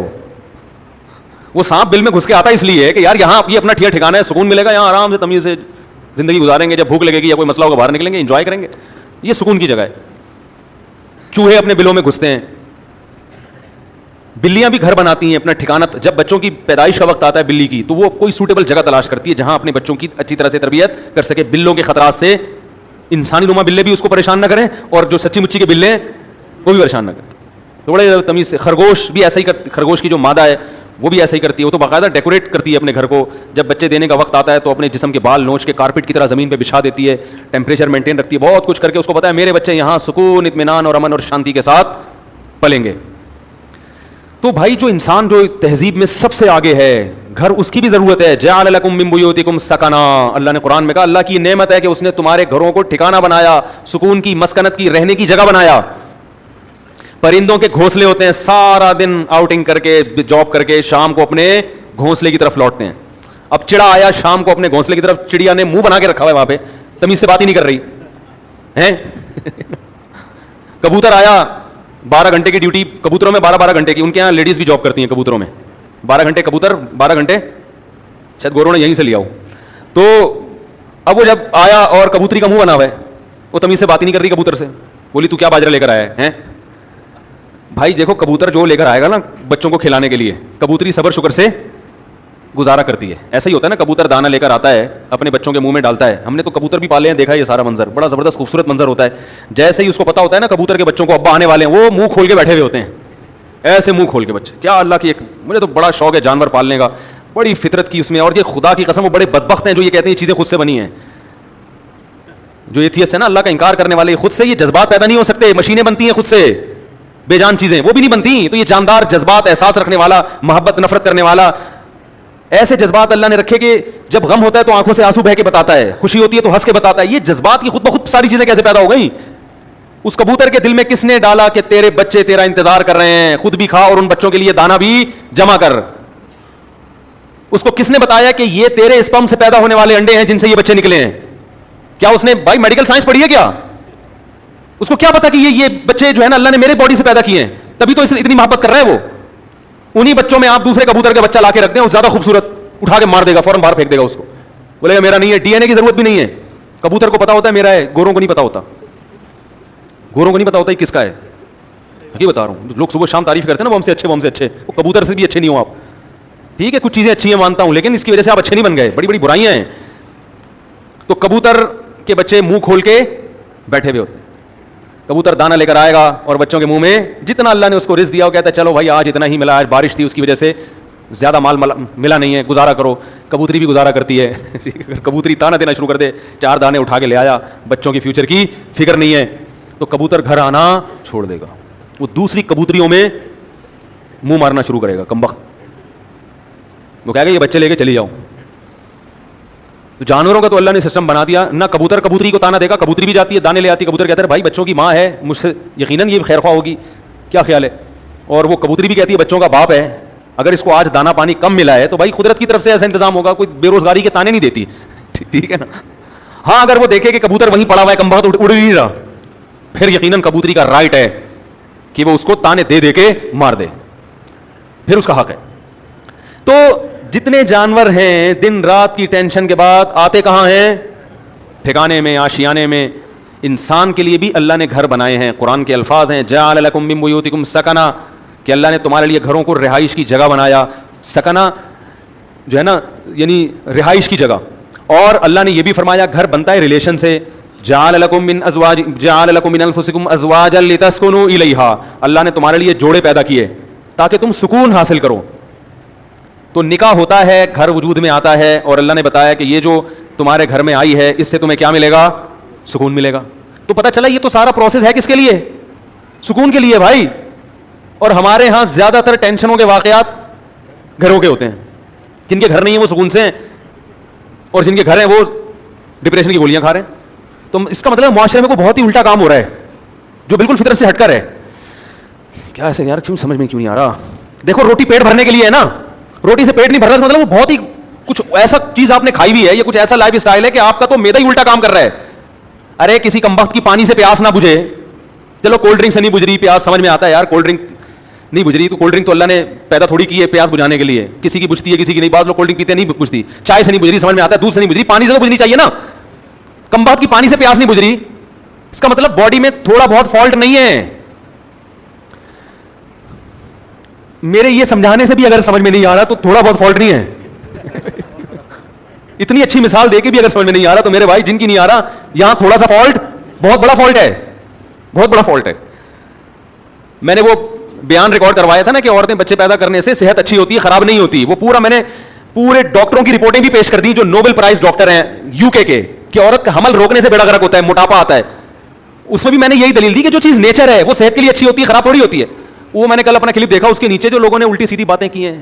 Speaker 1: وہ سانپ بل میں گھس کے آتا اس لیے کہ یار یہاں یہ اپنا ٹھکانا ہے, سکون ملے گا, یہاں آرام سے تمیز سے زندگی گزاریں گے, جب بھوک لگے گی یا کوئی مسئلہ ہوگا باہر نکلیں گے, انجوائے کریں گے, یہ سکون کی جگہ ہے. چوہے اپنے بلوں میں گھستے ہیں, بلیاں بھی گھر بناتی ہیں اپنا ٹھکانہ. جب بچوں کی پیدائش کا وقت آتا ہے بلی کی, تو وہ کوئی سوٹیبل جگہ تلاش کرتی ہے جہاں اپنے بچوں کی اچھی طرح سے تربیت کر سکے, بلوں کے خطرات سے انسانی نما بلے بھی اس کو پریشان نہ کریں, اور جو سچی مچی کے بلے ہیں وہ بھی پریشان نہ کریں. تو بڑے تمیز سے. خرگوش بھی ایسا ہی خرگوش کی جو مادہ ہے وہ بھی ایسا ہی کرتی ہے, وہ تو باقاعدہ ڈیکوریٹ کرتی ہے اپنے گھر کو. جب بچے دینے کا وقت آتا ہے تو اپنے جسم کے بال نوچ کے کارپیٹ کی طرح زمین پہ بچھا دیتی ہے, ٹیمپریچر مینٹین رکھتی ہے, بہت کچھ کر کے اس کو پتا ہے میرے بچے یہاں سکون, اطمینان اور امن اور شانتی کے ساتھ پلیں گے. تو بھائی جو انسان جو تہذیب میں سب سے آگے ہے, گھر اس کی بھی ضرورت ہے. جعل لکم من بیوتکم سکنا, اللہ نے قرآن میں کہا اللہ کی نعمت ہے کہ اس نے تمہارے گھروں کو ٹھکانہ بنایا, سکون کی, مسکنت کی, رہنے کی جگہ بنایا. پرندوں کے گھونسلے ہوتے ہیں, سارا دن آؤٹنگ کر کے جاب کر کے شام کو اپنے گھونسلے کی طرف لوٹتے ہیں. اب چڑا آیا شام کو اپنے گھونسلے کی طرف, چڑیا نے منہ بنا کے رکھا ہوا ہے وہاں پہ, تمیز سے بات ہی نہیں کر رہی ہیں. کبوتر آیا, 12 گھنٹے کی ڈیوٹی کبوتروں میں, 12 گھنٹے کی. ان کے یہاں لیڈیز بھی جاب کرتی ہیں کبوتروں میں, 12 گھنٹے کبوتر, 12 گھنٹے شاید گورو نے یہیں سے لیا ہو. تو اب وہ جب آیا اور کبوتری کا منہ بنا ہوا ہے, وہ تمیز سے بات ہی نہیں کر رہی کبوتر سے, بولی تو کیا باجرہ لے کر آیا ہے. بھائی دیکھو کبوتر جو لے کر آئے گا نا بچوں کو کھلانے کے لیے, کبوتری صبر شکر سے گزارا کرتی ہے. ایسا ہی ہوتا ہے نا, کبوتر دانا لے کر آتا ہے اپنے بچوں کے منہ میں ڈالتا ہے. ہم نے تو کبوتر بھی پالے ہیں, دیکھا ہے یہ سارا منظر, بڑا زبردست خوبصورت منظر ہوتا ہے. جیسے ہی اس کو پتا ہوتا ہے نا کبوتر کے بچوں کو ابا آنے والے ہیں, وہ منہ کھول کے بیٹھے ہوئے ہوتے ہیں, ایسے منہ کھول کے بچے. کیا اللہ کی ایک, مجھے تو بڑا شوق ہے جانور پالنے کا, بڑی فطرت کی اس میں. اور یہ خدا کی قسم وہ بڑے بدبخت ہیں جو یہ کہتے ہیں یہ چیزیں خود سے بنی ہیں. جو ایتھیسٹ ہے نا, اللہ کا انکار کرنے والے, خود سے یہ جذبات پیدا نہیں ہو سکتے. مشینیں بنتی ہیں خود سے, بے جان چیزیں وہ بھی نہیں بنتی. تو یہ جاندار جذبات, احساس رکھنے والا, محبت نفرت کرنے والا, ایسے جذبات اللہ نے رکھے کہ جب غم ہوتا ہے تو آنکھوں سے آنسو بہہ کے بتاتا ہے, خوشی ہوتی ہے تو ہنس کے بتاتا ہے. یہ جذبات کی خود بخود ساری چیزیں کیسے پیدا ہو گئیں؟ اس کبوتر کے دل میں کس نے ڈالا کہ تیرے بچے تیرا انتظار کر رہے ہیں, خود بھی کھا اور ان بچوں کے لیے دانا بھی جمع کر. اس کو کس نے بتایا کہ یہ تیرے اسپرم سے پیدا ہونے والے انڈے ہیں جن سے یہ بچے نکلے ہیں؟ کیا اس نے بھائی میڈیکل سائنس پڑھی ہے کیا؟ اس کو کیا پتا کہ یہ بچے جو ہے نا اللہ نے میرے باڈی سے پیدا کیے ہیں, تبھی تو اتنی محبت کر رہے ہیں وہ. انہی بچوں میں آپ دوسرے کبوتر کا بچہ لا کے رکھ دیں, وہ زیادہ خوبصورت, اٹھا کے مار دے گا, فوراً باہر پھینک دے گا اس کو, بولے گا میرا نہیں ہے. ڈی این اے کی ضرورت بھی نہیں ہے. کبوتر کو پتا ہوتا ہے میرا ہے, گوروں کو نہیں پتا ہوتا. گوروں کو نہیں پتا ہوتا یہ کس کا ہے. حقیقت بتا رہا ہوں, لوگ صبح شام تعریف کرتے ہیں نا وہ ہم سے اچھے, وہ ہم سے اچھے. وہ کبوتر سے بھی اچھے نہیں ہو آپ. ٹھیک ہے کچھ چیزیں اچھی ہیں مانتا ہوں, لیکن اس کی وجہ سے آپ اچھے نہیں بن گئے, بڑی بڑی برائیاں ہیں. تو کبوتر کے بچے منہ کھول کے بیٹھے ہوئے ہوتے ہیں. کبوتر دانا لے کر آئے گا اور بچوں کے منہ میں جتنا اللہ نے اس کو رزق دیا وہ کہتا ہے چلو بھائی آج اتنا ہی ملا, آج بارش تھی اس کی وجہ سے زیادہ مال ملا نہیں ہے, گزارا کرو. کبوتری بھی گزارا کرتی ہے. کبوتری دانا دینا شروع کر دے, 4 دانے اٹھا کے لے آیا, بچوں کی فیوچر کی فکر نہیں ہے, تو کبوتر گھر آنا چھوڑ دے گا. وہ دوسری کبوتریوں میں منہ مارنا شروع کرے گا کمبخت. وہ کہے گا یہ بچے لے کے چلی جاؤ. تو جانوروں کا تو اللہ نے سسٹم بنا دیا, نہ کبوتر کبوتری کو تانا دے گا, کبوتری بھی جاتی ہے دانے لے آتی ہے. کبوتر کہتا ہے بھائی بچوں کی ماں ہے, مجھ سے یقیناً یہ خیر خواہ ہوگی, کیا خیال ہے. اور وہ کبوتری بھی کہتی ہے بچوں کا باپ ہے, اگر اس کو آج دانا پانی کم ملا ہے تو بھائی قدرت کی طرف سے ایسا انتظام ہوگا, کوئی بے روزگاری کے تانے نہیں دیتی. ٹھیک ہے نا. ہاں اگر وہ دیکھے کہ کبوتر وہیں پڑا ہوا ہے کمبخت اڑ نہیں رہا, پھر یقیناً کبوتری کا رائٹ ہے کہ وہ اس کو تانے دے دے کے مار دے, پھر اس کا حق ہے. تو جتنے جانور ہیں دن رات کی ٹینشن کے بعد آتے کہاں ہیں؟ ٹھکانے میں, آشیانے میں. انسان کے لیے بھی اللہ نے گھر بنائے ہیں. قرآن کے الفاظ ہیں جعل لکم من بیوتکم سکنا, کہ اللہ نے تمہارے لیے گھروں کو رہائش کی جگہ بنایا. سکنا جو ہے نا یعنی رہائش کی جگہ. اور اللہ نے یہ بھی فرمایا گھر بنتا ہے ریلیشن سے. جعل لکم من انفسکم ازواجا لتسکنوا الیہا, اللہ نے تمہارے لیے جوڑے پیدا کیے تاکہ تم سکون حاصل کرو. تو نکاح ہوتا ہے, گھر وجود میں آتا ہے, اور اللہ نے بتایا کہ یہ جو تمہارے گھر میں آئی ہے اس سے تمہیں کیا ملے گا؟ سکون ملے گا. تو پتہ چلا یہ تو سارا پروسیس ہے کس کے لیے؟ سکون کے لیے بھائی. اور ہمارے ہاں زیادہ تر ٹینشنوں کے واقعات گھروں کے ہوتے ہیں. جن کے گھر نہیں ہیں وہ سکون سے ہیں, اور جن کے گھر ہیں وہ ڈپریشن کی گولیاں کھا رہے ہیں. تو اس کا مطلب معاشرے میں کوئی بہت ہی الٹا کام ہو رہا ہے جو بالکل فطرت سے ہٹ کر ہے. کیا ایسے یار کیوں سمجھ میں کیوں نہیں آ رہا؟ دیکھو روٹی پیٹ بھرنے کے لیے ہے نا, روٹی سے پیٹ نہیں بھر رہا, مطلب وہ بہت ہی کچھ ایسا چیز آپ نے کھائی بھی ہے, یہ کچھ ایسا لائف اسٹائل ہے کہ آپ کا تو میدا ہی الٹا کام کر رہا ہے. ارے کسی کمبخت کی پانی سے پیاس نہ بجھے, چلو کولڈ ڈرنک سے نہیں بجھ رہی پیاس, سمجھ میں آتا ہے یار کولڈ ڈرنک نہیں بجھ رہی, تو کولڈ ڈرنک تو اللہ نے پیدا تھوڑی کی ہے پیاس بجھانے کے لیے. کسی کی بجھتی ہے کسی کی نہیں. بعض لوگ کولڈ ڈرنک پیتے نہیں بجھتی. چائے سے نہیں بجھ رہی, سمجھ میں آتا ہے, دودھ سے نہیں بجھ رہی, پانی سے تو بجھنی چاہیے نا. کمبخت کی پانی سے پیاس نہیں بجھ رہی, اس کا مطلب باڈی میں تھوڑا بہت فالٹ نہیں ہے. میرے یہ سمجھانے سے بھی اگر سمجھ میں نہیں آ رہا تو تھوڑا بہت فالٹ نہیں ہے. اتنی اچھی مثال دے کے بھی اگر سمجھ میں نہیں آ رہا تو میرے بھائی جن کی نہیں آ رہا, یہاں تھوڑا سا فالٹ بہت بڑا فالٹ ہے, بہت بڑا فالٹ ہے. میں نے وہ بیان ریکارڈ کروایا تھا نا کہ عورتیں بچے پیدا کرنے سے صحت اچھی ہوتی ہے, خراب نہیں ہوتی. وہ پورا میں نے پورے ڈاکٹروں کی رپورٹیں بھی پیش کر دی جو نوبل پرائز ڈاکٹر ہیں یو کے کہ عورت کا حمل روکنے سے بیڑا غرق ہوتا ہے, موٹاپا آتا ہے. اس میں بھی میں نے یہی دلیل دی کہ جو چیز نیچر ہے وہ صحت کے لیے اچھی ہوتی ہے, خراب تھوڑی ہوتی ہے. وہ میں نے کل اپنا کلپ دیکھا, اس کے نیچے جو لوگوں نے الٹی سیدھی باتیں کی ہیں.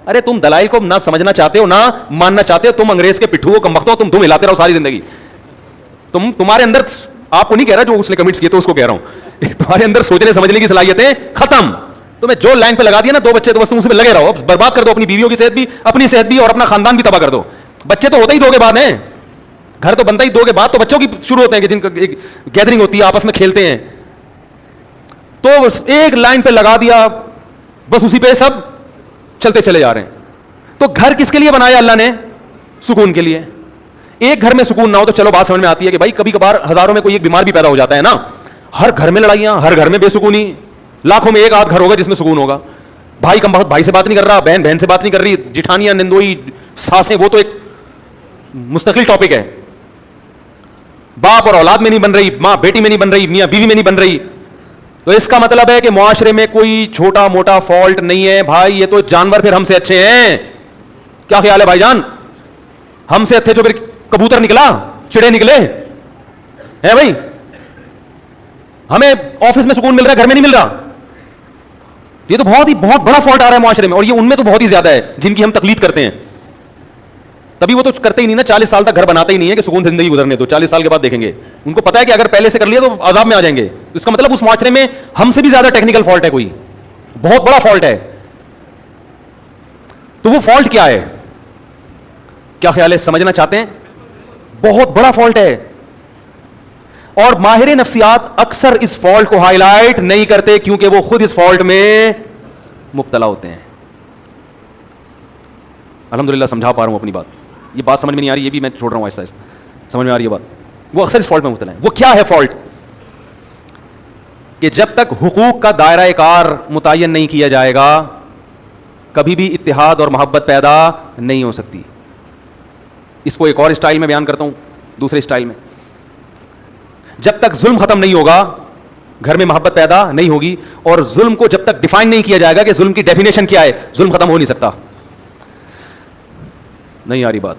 Speaker 1: ارے تم دلائل کو نہ سمجھنا چاہتے ہو نہ ماننا چاہتے ہو, تم انگریز کے پٹھو ہو, کمبختو ہو, تم ہلاتے رہو ساری زندگی. تمہارے اندر, آپ کو نہیں کہہ رہا جو اس نے کمنٹس کیے تو اس کو کہہ رہا ہوں, تمہارے اندر سوچنے سمجھنے کی صلاحیتیں ختم. تمہیں جو لائن پہ لگا دیا نا 2 بچے, تو بس تم اس میں لگے رہو, برباد کر دو اپنی بیویوں کی صحت بھی, اپنی صحت بھی, اور اپنا خاندان بھی تباہ کر دو. بچے تو ہوتے ہی 2 کے بعد ہیں, گھر تو بنتا ہی 2 کے بعد, تو بچوں کی شروع ہوتے ہیں کہ جن کا ایک گیدرنگ ہوتی ہے, آپس میں کھیلتے ہیں. تو ایک لائن پہ لگا دیا, بس اسی پہ سب چلتے چلے جا رہے ہیں. تو گھر کس کے لیے بنایا اللہ نے؟ سکون کے لیے. ایک گھر میں سکون نہ ہو تو چلو بات سمجھ میں آتی ہے کہ بھائی کبھی کبھار ہزاروں میں کوئی ایک بیمار بھی پیدا ہو جاتا ہے نا. ہر گھر میں لڑائیاں, ہر گھر میں بے سکونی, لاکھوں میں ایک آدھ گھر ہوگا جس میں سکون ہوگا. بھائی کم بہت بھائی سے بات نہیں کر رہا, بہن بہن سے بات نہیں کر رہی, جٹھانیاں نندوئی ساسیں, وہ تو ایک مستقل ٹاپک ہے. باپ اور اولاد میں نہیں بن رہی, ماں بیٹی میں نہیں بن رہی, میاں بیوی میں نہیں بن رہی. تو اس کا مطلب ہے کہ معاشرے میں کوئی چھوٹا موٹا فالٹ نہیں ہے بھائی, یہ تو جانور پھر ہم سے اچھے ہیں. کیا خیال ہے بھائی جان؟ ہم سے اچھے جو پھر کبوتر نکلا, چڑے نکلے ہیں بھائی. ہمیں آفس میں سکون مل رہا ہے, گھر میں نہیں مل رہا. یہ تو بہت بڑا فالٹ آ رہا ہے معاشرے میں, اور یہ ان میں تو بہت ہی زیادہ ہے جن کی ہم تقلید کرتے ہیں. تبھی وہ تو کرتے ہی نہیں نا, 40 سال تک گھر بناتے ہی نہیں ہے کہ سکون زندگی گزرنے دو, 40 سال کے بعد دیکھیں گے. ان کو پتا ہے کہ اگر پہلے سے کر لیا تو عذاب میں آ جائیں گے. اس کا مطلب اس معاشرے میں ہم سے بھی زیادہ ٹیکنیکل فالٹ ہے, کوئی بہت بڑا فالٹ ہے. تو وہ فالٹ کیا ہے؟ کیا خیال ہے, سمجھنا چاہتے ہیں؟ بہت بڑا فالٹ ہے, اور ماہر نفسیات اکثر اس فالٹ کو ہائی لائٹ نہیں کرتے کیونکہ وہ خود اس فالٹ میں مبتلا ہوتے ہیں. الحمدللہ سمجھا پا رہا ہوں اپنی بات. یہ بات سمجھ میں نہیں آ رہی, یہ بھی میں چھوڑ رہا ہوں آہستہ آہستہ, سمجھ میں آ رہی ہے بات. وہ اکثر اس فالٹ میں مبتلا ہیں. وہ کیا ہے فالٹ؟ کہ جب تک حقوق کا دائرہ کار متعین نہیں کیا جائے گا کبھی بھی اتحاد اور محبت پیدا نہیں ہو سکتی. اس کو ایک اور اسٹائل میں بیان کرتا ہوں, دوسرے اسٹائل میں. جب تک ظلم ختم نہیں ہوگا گھر میں محبت پیدا نہیں ہوگی, اور ظلم کو جب تک ڈیفائن نہیں کیا جائے گا کہ ظلم کی ڈیفینیشن کیا ہے, ظلم ختم ہو نہیں سکتا. نہیں آ رہی بات؟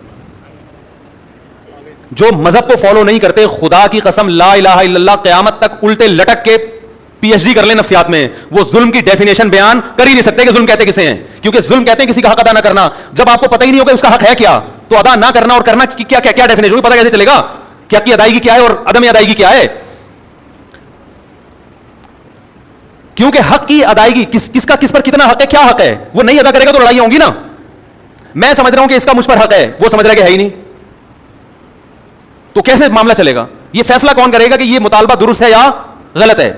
Speaker 1: جو مذہب کو فالو نہیں کرتے, خدا کی قسم لا الہ الا اللہ, قیامت تک الٹے لٹک کے پی ایچ ڈی کر لیں نفسیات میں, وہ ظلم کی ڈیفینیشن بیان کر ہی نہیں سکتے کہ ظلم کہتے کسے ہیں. کیونکہ ظلم کہتے ہیں کسی کا حق ادا نہ کرنا. جب آپ کو پتہ ہی نہیں ہوگا اس کا حق ہے کیا, تو ادا نہ کرنا اور کرنا کیا کیا ڈیفینیشن ہوگی, پتہ کیسے چلے گا کہ حق کی ادائیگی کیا ہے اور عدم ادائیگی کیا ہے؟ کیونکہ حق کی ادائیگی کس کا کس پر کتنا حق ہے, کیا حق ہے, وہ نہیں ادا کرے گا تو لڑائیاں ہوں گی نا. میں سمجھ رہا ہوں کہ اس کا مجھ پر حق ہے, وہ سمجھ رہا ہے کہ ہے ہی نہیں, تو کیسے معاملہ چلے گا؟ یہ فیصلہ کون کرے گا کہ یہ مطالبہ درست ہے یا غلط ہے؟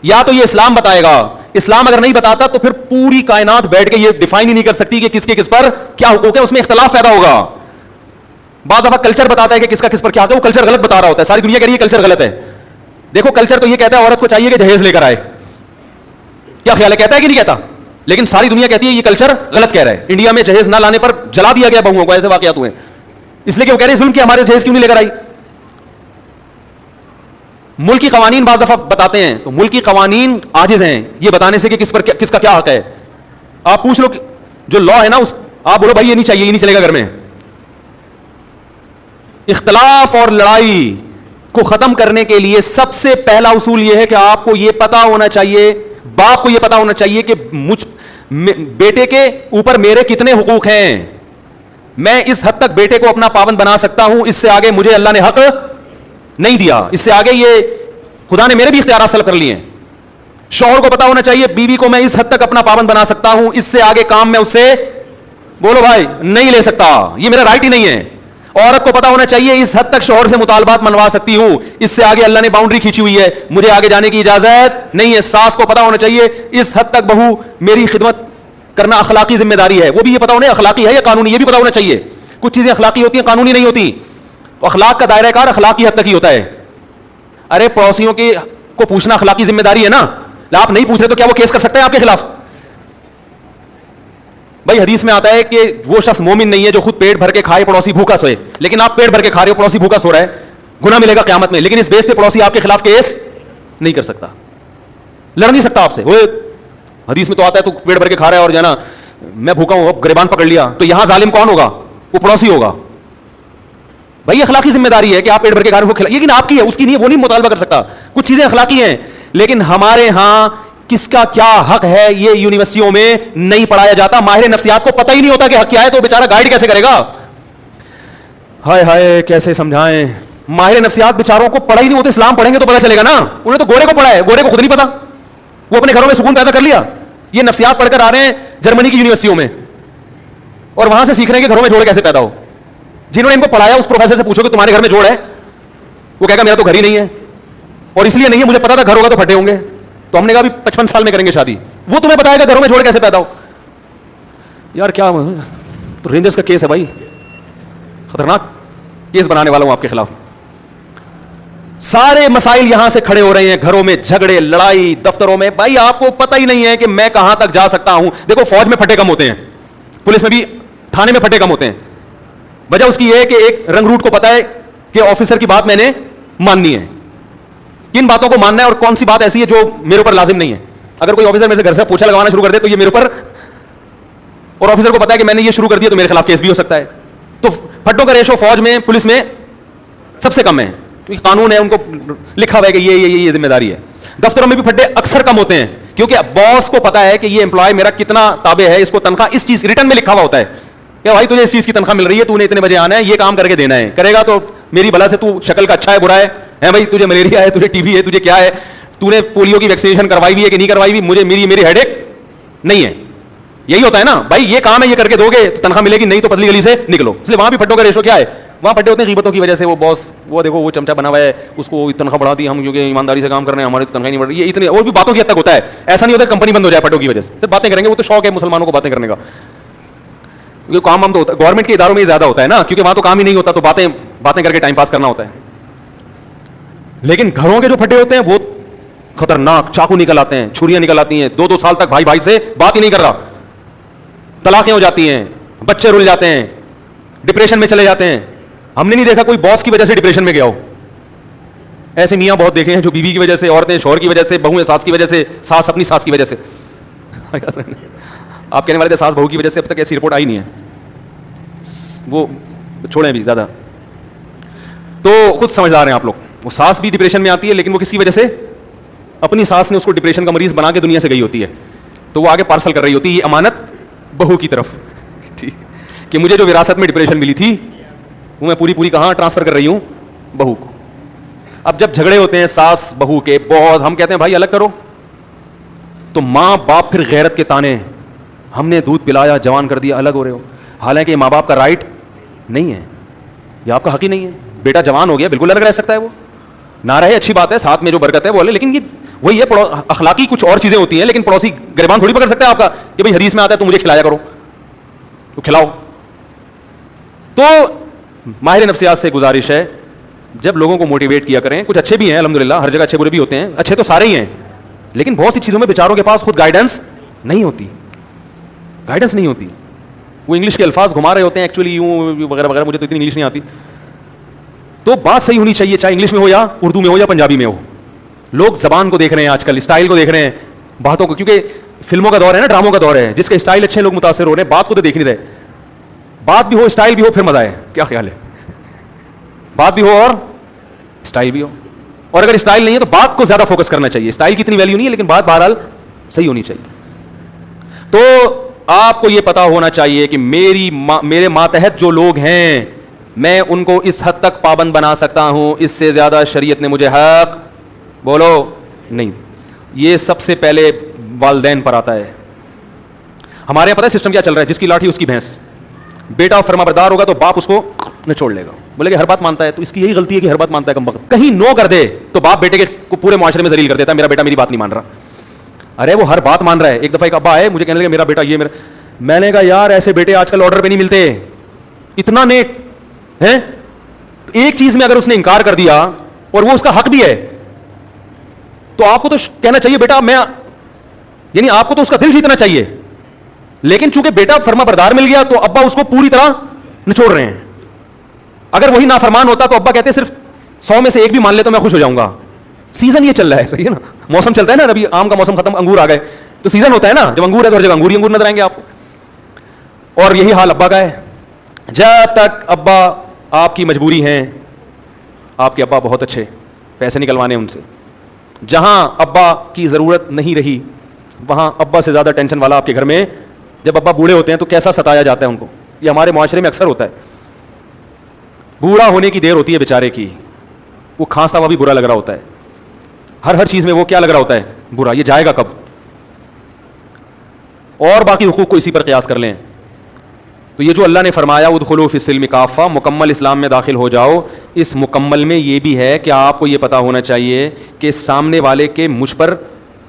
Speaker 1: یا تو یہ اسلام بتائے گا. اسلام اگر نہیں بتاتا تو پھر پوری کائنات بیٹھ کے یہ ڈیفائن ہی نہیں کر سکتی کہ کس کے کس پر کیا حقوق ہے, اس میں اختلاف پیدا ہوگا. بعض دفعہ کلچر بتاتا ہے کہ کس کا کس پر کیا حق ہے, وہ کلچر غلط بتا رہا ہوتا ہے, ساری دنیا کہہ رہی ہے کلچر غلط ہے. دیکھو کلچر تو یہ کہتا ہے عورت کو چاہیے کہ جہیز لے کر آئے. کیا خیال ہے, کہتا ہے کہ نہیں کہتا؟ لیکن ساری دنیا کہتی ہے یہ کلچر غلط کہہ رہا ہے. انڈیا میں جہیز نہ لانے پر جلا دیا گیا بہوؤں کو, ایسے واقعات ہوئے, اس لیے کہ وہ کہہ رہے ہیں ظلم کیا, ہمارے جہیز کیوں نہیں لے کر آئی. ملکی قوانین بعض دفعہ بتاتے ہیں تو ملکی قوانین عاجز ہیں یہ بتانے سے کہ کس کا کیا حق ہے. آپ پوچھ لو جو لا ہے نا, آپ بولو بھائی یہ نہیں چاہیے, یہ نہیں چلے گا گھر میں. اختلاف اور لڑائی کو ختم کرنے کے لیے سب سے پہلا اصول یہ ہے کہ آپ کو یہ پتا ہونا چاہیے, باپ کو یہ پتا ہونا چاہیے کہ بیٹے کے اوپر میرے کتنے حقوق ہیں. میں اس حد تک بیٹے کو اپنا پابند بنا سکتا ہوں, اس سے آگے مجھے اللہ نے حق نہیں دیا, اس سے آگے یہ خدا نے میرے بھی اختیارات سلب کر لیے ہیں. شوہر کو پتا ہونا چاہیے بیوی کو میں اس حد تک اپنا پابند بنا سکتا ہوں, اس سے آگے کام میں اس سے بولو بھائی نہیں لے سکتا, یہ میرا رائٹ ہی نہیں ہے. عورت کو پتا ہونا چاہیے اس حد تک شوہر سے مطالبات منوا سکتی ہوں, اس سے آگے اللہ نے باؤنڈری کھینچی ہوئی ہے, مجھے آگے جانے کی اجازت نہیں ہے. ساس کو پتا ہونا چاہیے اس حد تک بہو میری خدمت کرنا اخلاقی ذمہ داری ہے, وہ بھی یہ پتا ہونا اخلاقی ہے یا قانونی, یہ بھی پتا ہونا چاہیے. کچھ چیزیں اخلاقی ہوتی ہیں, قانونی نہیں ہوتی. اخلاق کا دائرہ کار اخلاقی حد تک ہی ہوتا ہے. ارے پڑوسیوں کو پوچھنا اخلاقی ذمہ داری ہے نا, آپ نہیں پوچھ رہے تو کیا وہ کیس کر سکتے ہیں آپ کے خلاف؟ بھائی حدیث میں آتا ہے کہ وہ شخص مومن نہیں ہے جو خود پیٹ بھر کے کھائے پڑوسی بھوکا سوئے. لیکن آپ پیٹ بھر کے کھا رہے ہو, پڑوسی بھوکا سو رہا ہے, گناہ ملے گا قیامت میں, لیکن اس بیس پہ پڑوسی آپ کے خلاف کیس نہیں کر سکتا, لڑ نہیں سکتا آپ سے. وہ حدیث میں تو آتا ہے تو پیٹ بھر کے کھا رہا ہے اور جو ہے نا میں بھوکا ہوں, اب گریبان پکڑ لیا, تو یہاں ظالم کون ہوگا؟ وہ پڑوسی ہوگا. بھائی اخلاقی ذمہ داری ہے کہ آپ پیٹ بھر کے کھا رہے ہو, لیکن آپ کی ہے, اس کی نہیں, وہ نہیں مطالبہ کر سکتا. کچھ چیزیں اخلاقی ہیں, لیکن ہمارے ہاں کس کا کیا حق ہے یہ یونیورسٹیوں میں نہیں پڑھایا جاتا. ماہر نفسیات کو پتہ ہی نہیں ہوتا کہ حق کیا ہے, تو بیچارہ گائیڈ کیسے کرے گا؟ ہائے ہائے کیسے سمجھائیں. ماہر نفسیات بیچاروں کو پڑھا ہی نہیں ہوتا. اسلام پڑھیں گے تو پتہ چلے گا نا. انہیں تو گورے کو پڑھا ہے, گورے کو خود نہیں پتا, وہ اپنے گھروں میں سکون پیدا کر لیا. یہ نفسیات پڑھ کر آ رہے ہیں جرمنی کی یونیورسٹیوں میں, اور وہاں سے سیکھ رہے ہیں کہ گھروں میں جوڑ کیسے پیدا ہو. جنہوں نے ان کو پڑھایا اس پروفیسر سے پوچھو کہ تمہارے گھر میں جوڑ ہے, وہ کہے گا میرا تو گھر ہی نہیں ہے, اور اس لیے نہیں ہے, مجھے پتا تھا گھر ہوگا تو پھٹے ہوں گے. تو ہم نے کہا بھی 55 سال میں کریں گے شادی, وہ تمہیں بتائے گا گھروں میں جوڑ کیسے پیدا ہو. یار کیا تو رینجرز کا کیس ہے بھائی, خطرناک. کیس بنانے والا ہوں آپ کے خلاف. سارے مسائل یہاں سے کھڑے ہو رہے ہیں, گھروں میں جھگڑے, لڑائی, دفتروں میں. بھائی آپ کو پتہ ہی نہیں ہے کہ میں کہاں تک جا سکتا ہوں. دیکھو فوج میں پھٹے کم ہوتے ہیں, پولیس میں بھی, تھانے میں پھٹے کم ہوتے ہیں. وجہ اس کی یہ ہے کہ ایک رنگ روٹ کو پتا ہے کہ آفیسر کی بات میں نے ماننی ہے, کن باتوں کو ماننا ہے اور کون سی بات ایسی ہے جو میرے اوپر لازم نہیں ہے. اگر کوئی آفیسر میرے سے گھر سے پوچھا لگوانا شروع کر دے تو یہ میرے اوپر, اور آفیسر کو پتا ہے کہ میں نے یہ شروع کر دیا تو میرے خلاف کیس بھی ہو سکتا ہے. تو پھٹوں کا ریشو فوج میں, پولیس میں سب سے کم ہے, کیونکہ قانون ہے, ان کو لکھا ہوا ہے کہ یہ ذمہ داری ہے. دفتروں میں بھی پھٹے اکثر کم ہوتے ہیں, کیونکہ باس کو پتا ہے کہ یہ امپلائی میرا کتنا تابع ہے, اس کو تنخواہ اس چیز ریٹرن میں لکھا ہوا ہوتا ہے کہ بھائی تجھے اس چیز کی تنخواہ مل رہی ہے, تو نے اتنے بجے آنا ہے, یہ کام کر کے دینا ہے, کرے گا تو میری بلا سے, تو شکل کا اچھا ہے برا ہے بھائی, تجھے ملیریا ہے, تجھے ٹی بی ہے, تجھے کیا ہے, تو نے پولیو کی ویکسینیشن کروائی بھی ہے کہ نہیں کروائی بھی, مجھے میری ہیڈ ایک نہیں ہے. یہی ہوتا ہے نا بھائی, یہ کام ہے, یہ کر کے دو گے تو تنخواہ ملے گی, نہیں تو پتلی گلی سے نکلو. اس لیے وہاں بھی پھٹوں کا ریشو کیا ہے, وہاں پھٹے ہوتے ہیں غیبتوں کی وجہ سے. وہ باس, وہ دیکھو وہ چمچا بنا ہوا ہے, اس کو تنخواہ بڑھا دی ہم کیونکہ ایمانداری سے کام کر رہے ہیں, ہماری تنخواہ نہیں بڑھ رہی. یہ اتنی اور بھی باتوں کی حد تک ہوتا ہے. ایسا نہیں ہوتا کمپنی بند ہو جائے پھٹوں کی وجہ سے, صرف باتیں کریں گے. وہ تو شوق ہے مسلمانوں کو باتیں کرنے کا, کیونکہ کام ہم تو ہوتا ہے گورنمنٹ کے اداروں میں زیادہ ہوتا ہے نا, کیونکہ وہاں تو کام ہی نہیں ہوتا, تو باتیں کر کے ٹائم پاس کرنا ہوتا ہے. لیکن گھروں کے جو پھٹے ہوتے ہیں وہ خطرناک, چاقو نکل آتے ہیں, چھریاں نکل آتی ہیں, 2 سال تک بھائی سے بات ہی نہیں کر رہا, طلاقیں ہو جاتی ہیں, بچے رل جاتے ہیں, ڈپریشن میں چلے جاتے ہیں. ہم نے نہیں دیکھا کوئی باس کی وجہ سے ڈپریشن میں گیا ہو. ایسے میاں بہت دیکھے ہیں جو بیوی کی وجہ سے, عورتیں شوہر کی وجہ سے, بہویں ساس کی وجہ سے, ساس اپنی ساس کی وجہ سے. آپ کہنے والے تھے ساس بہو کی وجہ سے, اب تک ایسی رپورٹ آئی نہیں ہے, وہ چھوڑیں بھی زیادہ. تو خود سمجھدار ہیں آپ لوگ. وہ ساس بھی ڈپریشن میں آتی ہے, لیکن وہ کسی وجہ سے, اپنی ساس نے اس کو ڈپریشن کا مریض بنا کے دنیا سے گئی ہوتی ہے, تو وہ آگے پارسل کر رہی ہوتی ہے یہ امانت بہو کی طرف, ٹھیک, کہ مجھے جو وراثت میں ڈپریشن ملی تھی وہ میں پوری کہاں ٹرانسفر کر رہی ہوں, بہو کو. اب جب جھگڑے ہوتے ہیں ساس بہو کے بہت, ہم کہتے ہیں بھائی الگ کرو, تو ماں باپ پھر غیرت کے تانے, ہم نے دودھ پلایا جوان کر دیا, الگ ہو رہے ہو. حالانکہ یہ ماں باپ کا رائٹ نہیں ہے, یہ آپ کا حق ہی نہیں ہے. بیٹا جوان ہو گیا, بالکل الگ رہ سکتا ہے, وہ نہ رہے اچھی بات ہے, ساتھ میں جو برکت ہے وہ, لیکن یہ وہی ہے, اخلاقی کچھ اور چیزیں ہوتی ہیں, لیکن پڑوسی گریبان تھوڑی پکڑ سکتا ہے آپ کا کہ بھائی حدیث میں آتا ہے تو مجھے کھلایا کرو, تو کھلاؤ. تو ماہر نفسیات سے گزارش ہے, جب لوگوں کو موٹیویٹ کیا کریں, کچھ اچھے بھی ہیں الحمدللہ, ہر جگہ اچھے برے بھی ہوتے ہیں, اچھے تو سارے ہی ہیں, لیکن بہت سی چیزوں میں بیچاروں کے پاس خود گائیڈنس نہیں ہوتی, گائیڈنس نہیں ہوتی. وہ انگلش کے الفاظ گھما رہے ہوتے ہیں ایکچولی یوں وغیرہ وغیرہ, مجھے تو اتنی انگلش نہیں آتی. تو بات صحیح ہونی چاہیے, چاہے انگلش میں ہو یا اردو میں ہو یا پنجابی میں ہو. لوگ زبان کو دیکھ رہے ہیں آج کل, اسٹائل کو دیکھ رہے ہیں, باتوں کو, کیونکہ فلموں کا دور ہے نا, ڈراموں کا دور ہے, جس کے اسٹائل اچھے لوگ متاثر ہو رہے ہیں, بات کو تو دیکھ نہیں رہے. بات بھی ہو اسٹائل بھی ہو پھر مزہ ہے, کیا خیال ہے؟ بات بھی ہو اور اسٹائل بھی ہو, اور اگر اسٹائل نہیں ہے تو بات کو زیادہ فوکس کرنا چاہیے. اسٹائل کی اتنی ویلیو نہیں ہے, لیکن بات بہرحال صحیح ہونی چاہیے. تو آپ کو یہ پتا ہونا چاہیے کہ میرے ماتحت جو لوگ ہیں, میں ان کو اس حد تک پابند بنا سکتا ہوں, اس سے زیادہ شریعت نے مجھے حق بولو نہیں. یہ سب سے پہلے والدین پر آتا ہے. ہمارے یہاں پتہ ہے سسٹم کیا چل رہا ہے, جس کی لاٹھی اس کی بھینس. بیٹا فرما بردار ہوگا تو باپ اس کو نچوڑ لے گا, بولے کہ ہر بات مانتا ہے, تو اس کی یہی غلطی ہے کہ ہر بات مانتا ہے کم وقت. کہیں نو کر دے تو باپ بیٹے کے پورے معاشرے میں ذلیل کر دیتا ہے, میرا بیٹا میری بات نہیں مان رہا. ارے وہ ہر بات مان رہا ہے. ایک دفعہ ایک ابا آئے, مجھے کہنے لگے میرا بیٹا یہ میرا, میں نے کہا یار ایسے بیٹے آج کل آرڈر پہ نہیں ملتے, اتنا نیک ہے. ایک چیز میں اگر اس نے انکار کر دیا اور وہ اس کا حق بھی ہے, تو آپ کو تو کہنا چاہیے بیٹا میں, یعنی آپ کو تو اس کا دل جیتنا چاہیے. لیکن چونکہ بیٹا فرما بردار مل گیا تو ابا اس کو پوری طرح نچوڑ رہے ہیں. اگر وہی نافرمان ہوتا تو ابا کہتے صرف 100 میں سے ایک بھی مان لے تو میں خوش ہو جاؤں گا. سیزن یہ چل رہا ہے, صحیح ہے نا, موسم چلتا ہے نا, ابھی آم کا موسم ختم, انگور آ گئے, تو سیزن ہوتا ہے نا, جب انگور ہے تو ہر جگہ انگور ہی انگور نظر آئیں گے آپ کو. اور یہی حال ابا کا ہے. جب تک ابا آپ کی مجبوری ہیں, آپ کے ابا بہت اچھے, پیسے نکلوانے ان سے, جہاں ابا کی ضرورت نہیں رہی وہاں ابا سے زیادہ ٹینشن والا آپ کے گھر میں. جب ابا بوڑھے ہوتے ہیں تو کیسا ستایا جاتا ہے ان کو, یہ ہمارے معاشرے میں اکثر ہوتا ہے. بوڑھا ہونے کی دیر ہوتی ہے بیچارے کی, وہ کھانستا ہوا بھی برا لگ رہا ہوتا ہے, ہر چیز میں وہ کیا لگ رہا ہوتا ہے, برا, یہ جائے گا کب. اور باقی حقوق کو اسی پر قیاس کر لیں. تو یہ جو اللہ نے فرمایا ادخلوا فی السلم کافہ, مکمل اسلام میں داخل ہو جاؤ, اس مکمل میں یہ بھی ہے کہ آپ کو یہ پتا ہونا چاہیے کہ سامنے والے کے مجھ پر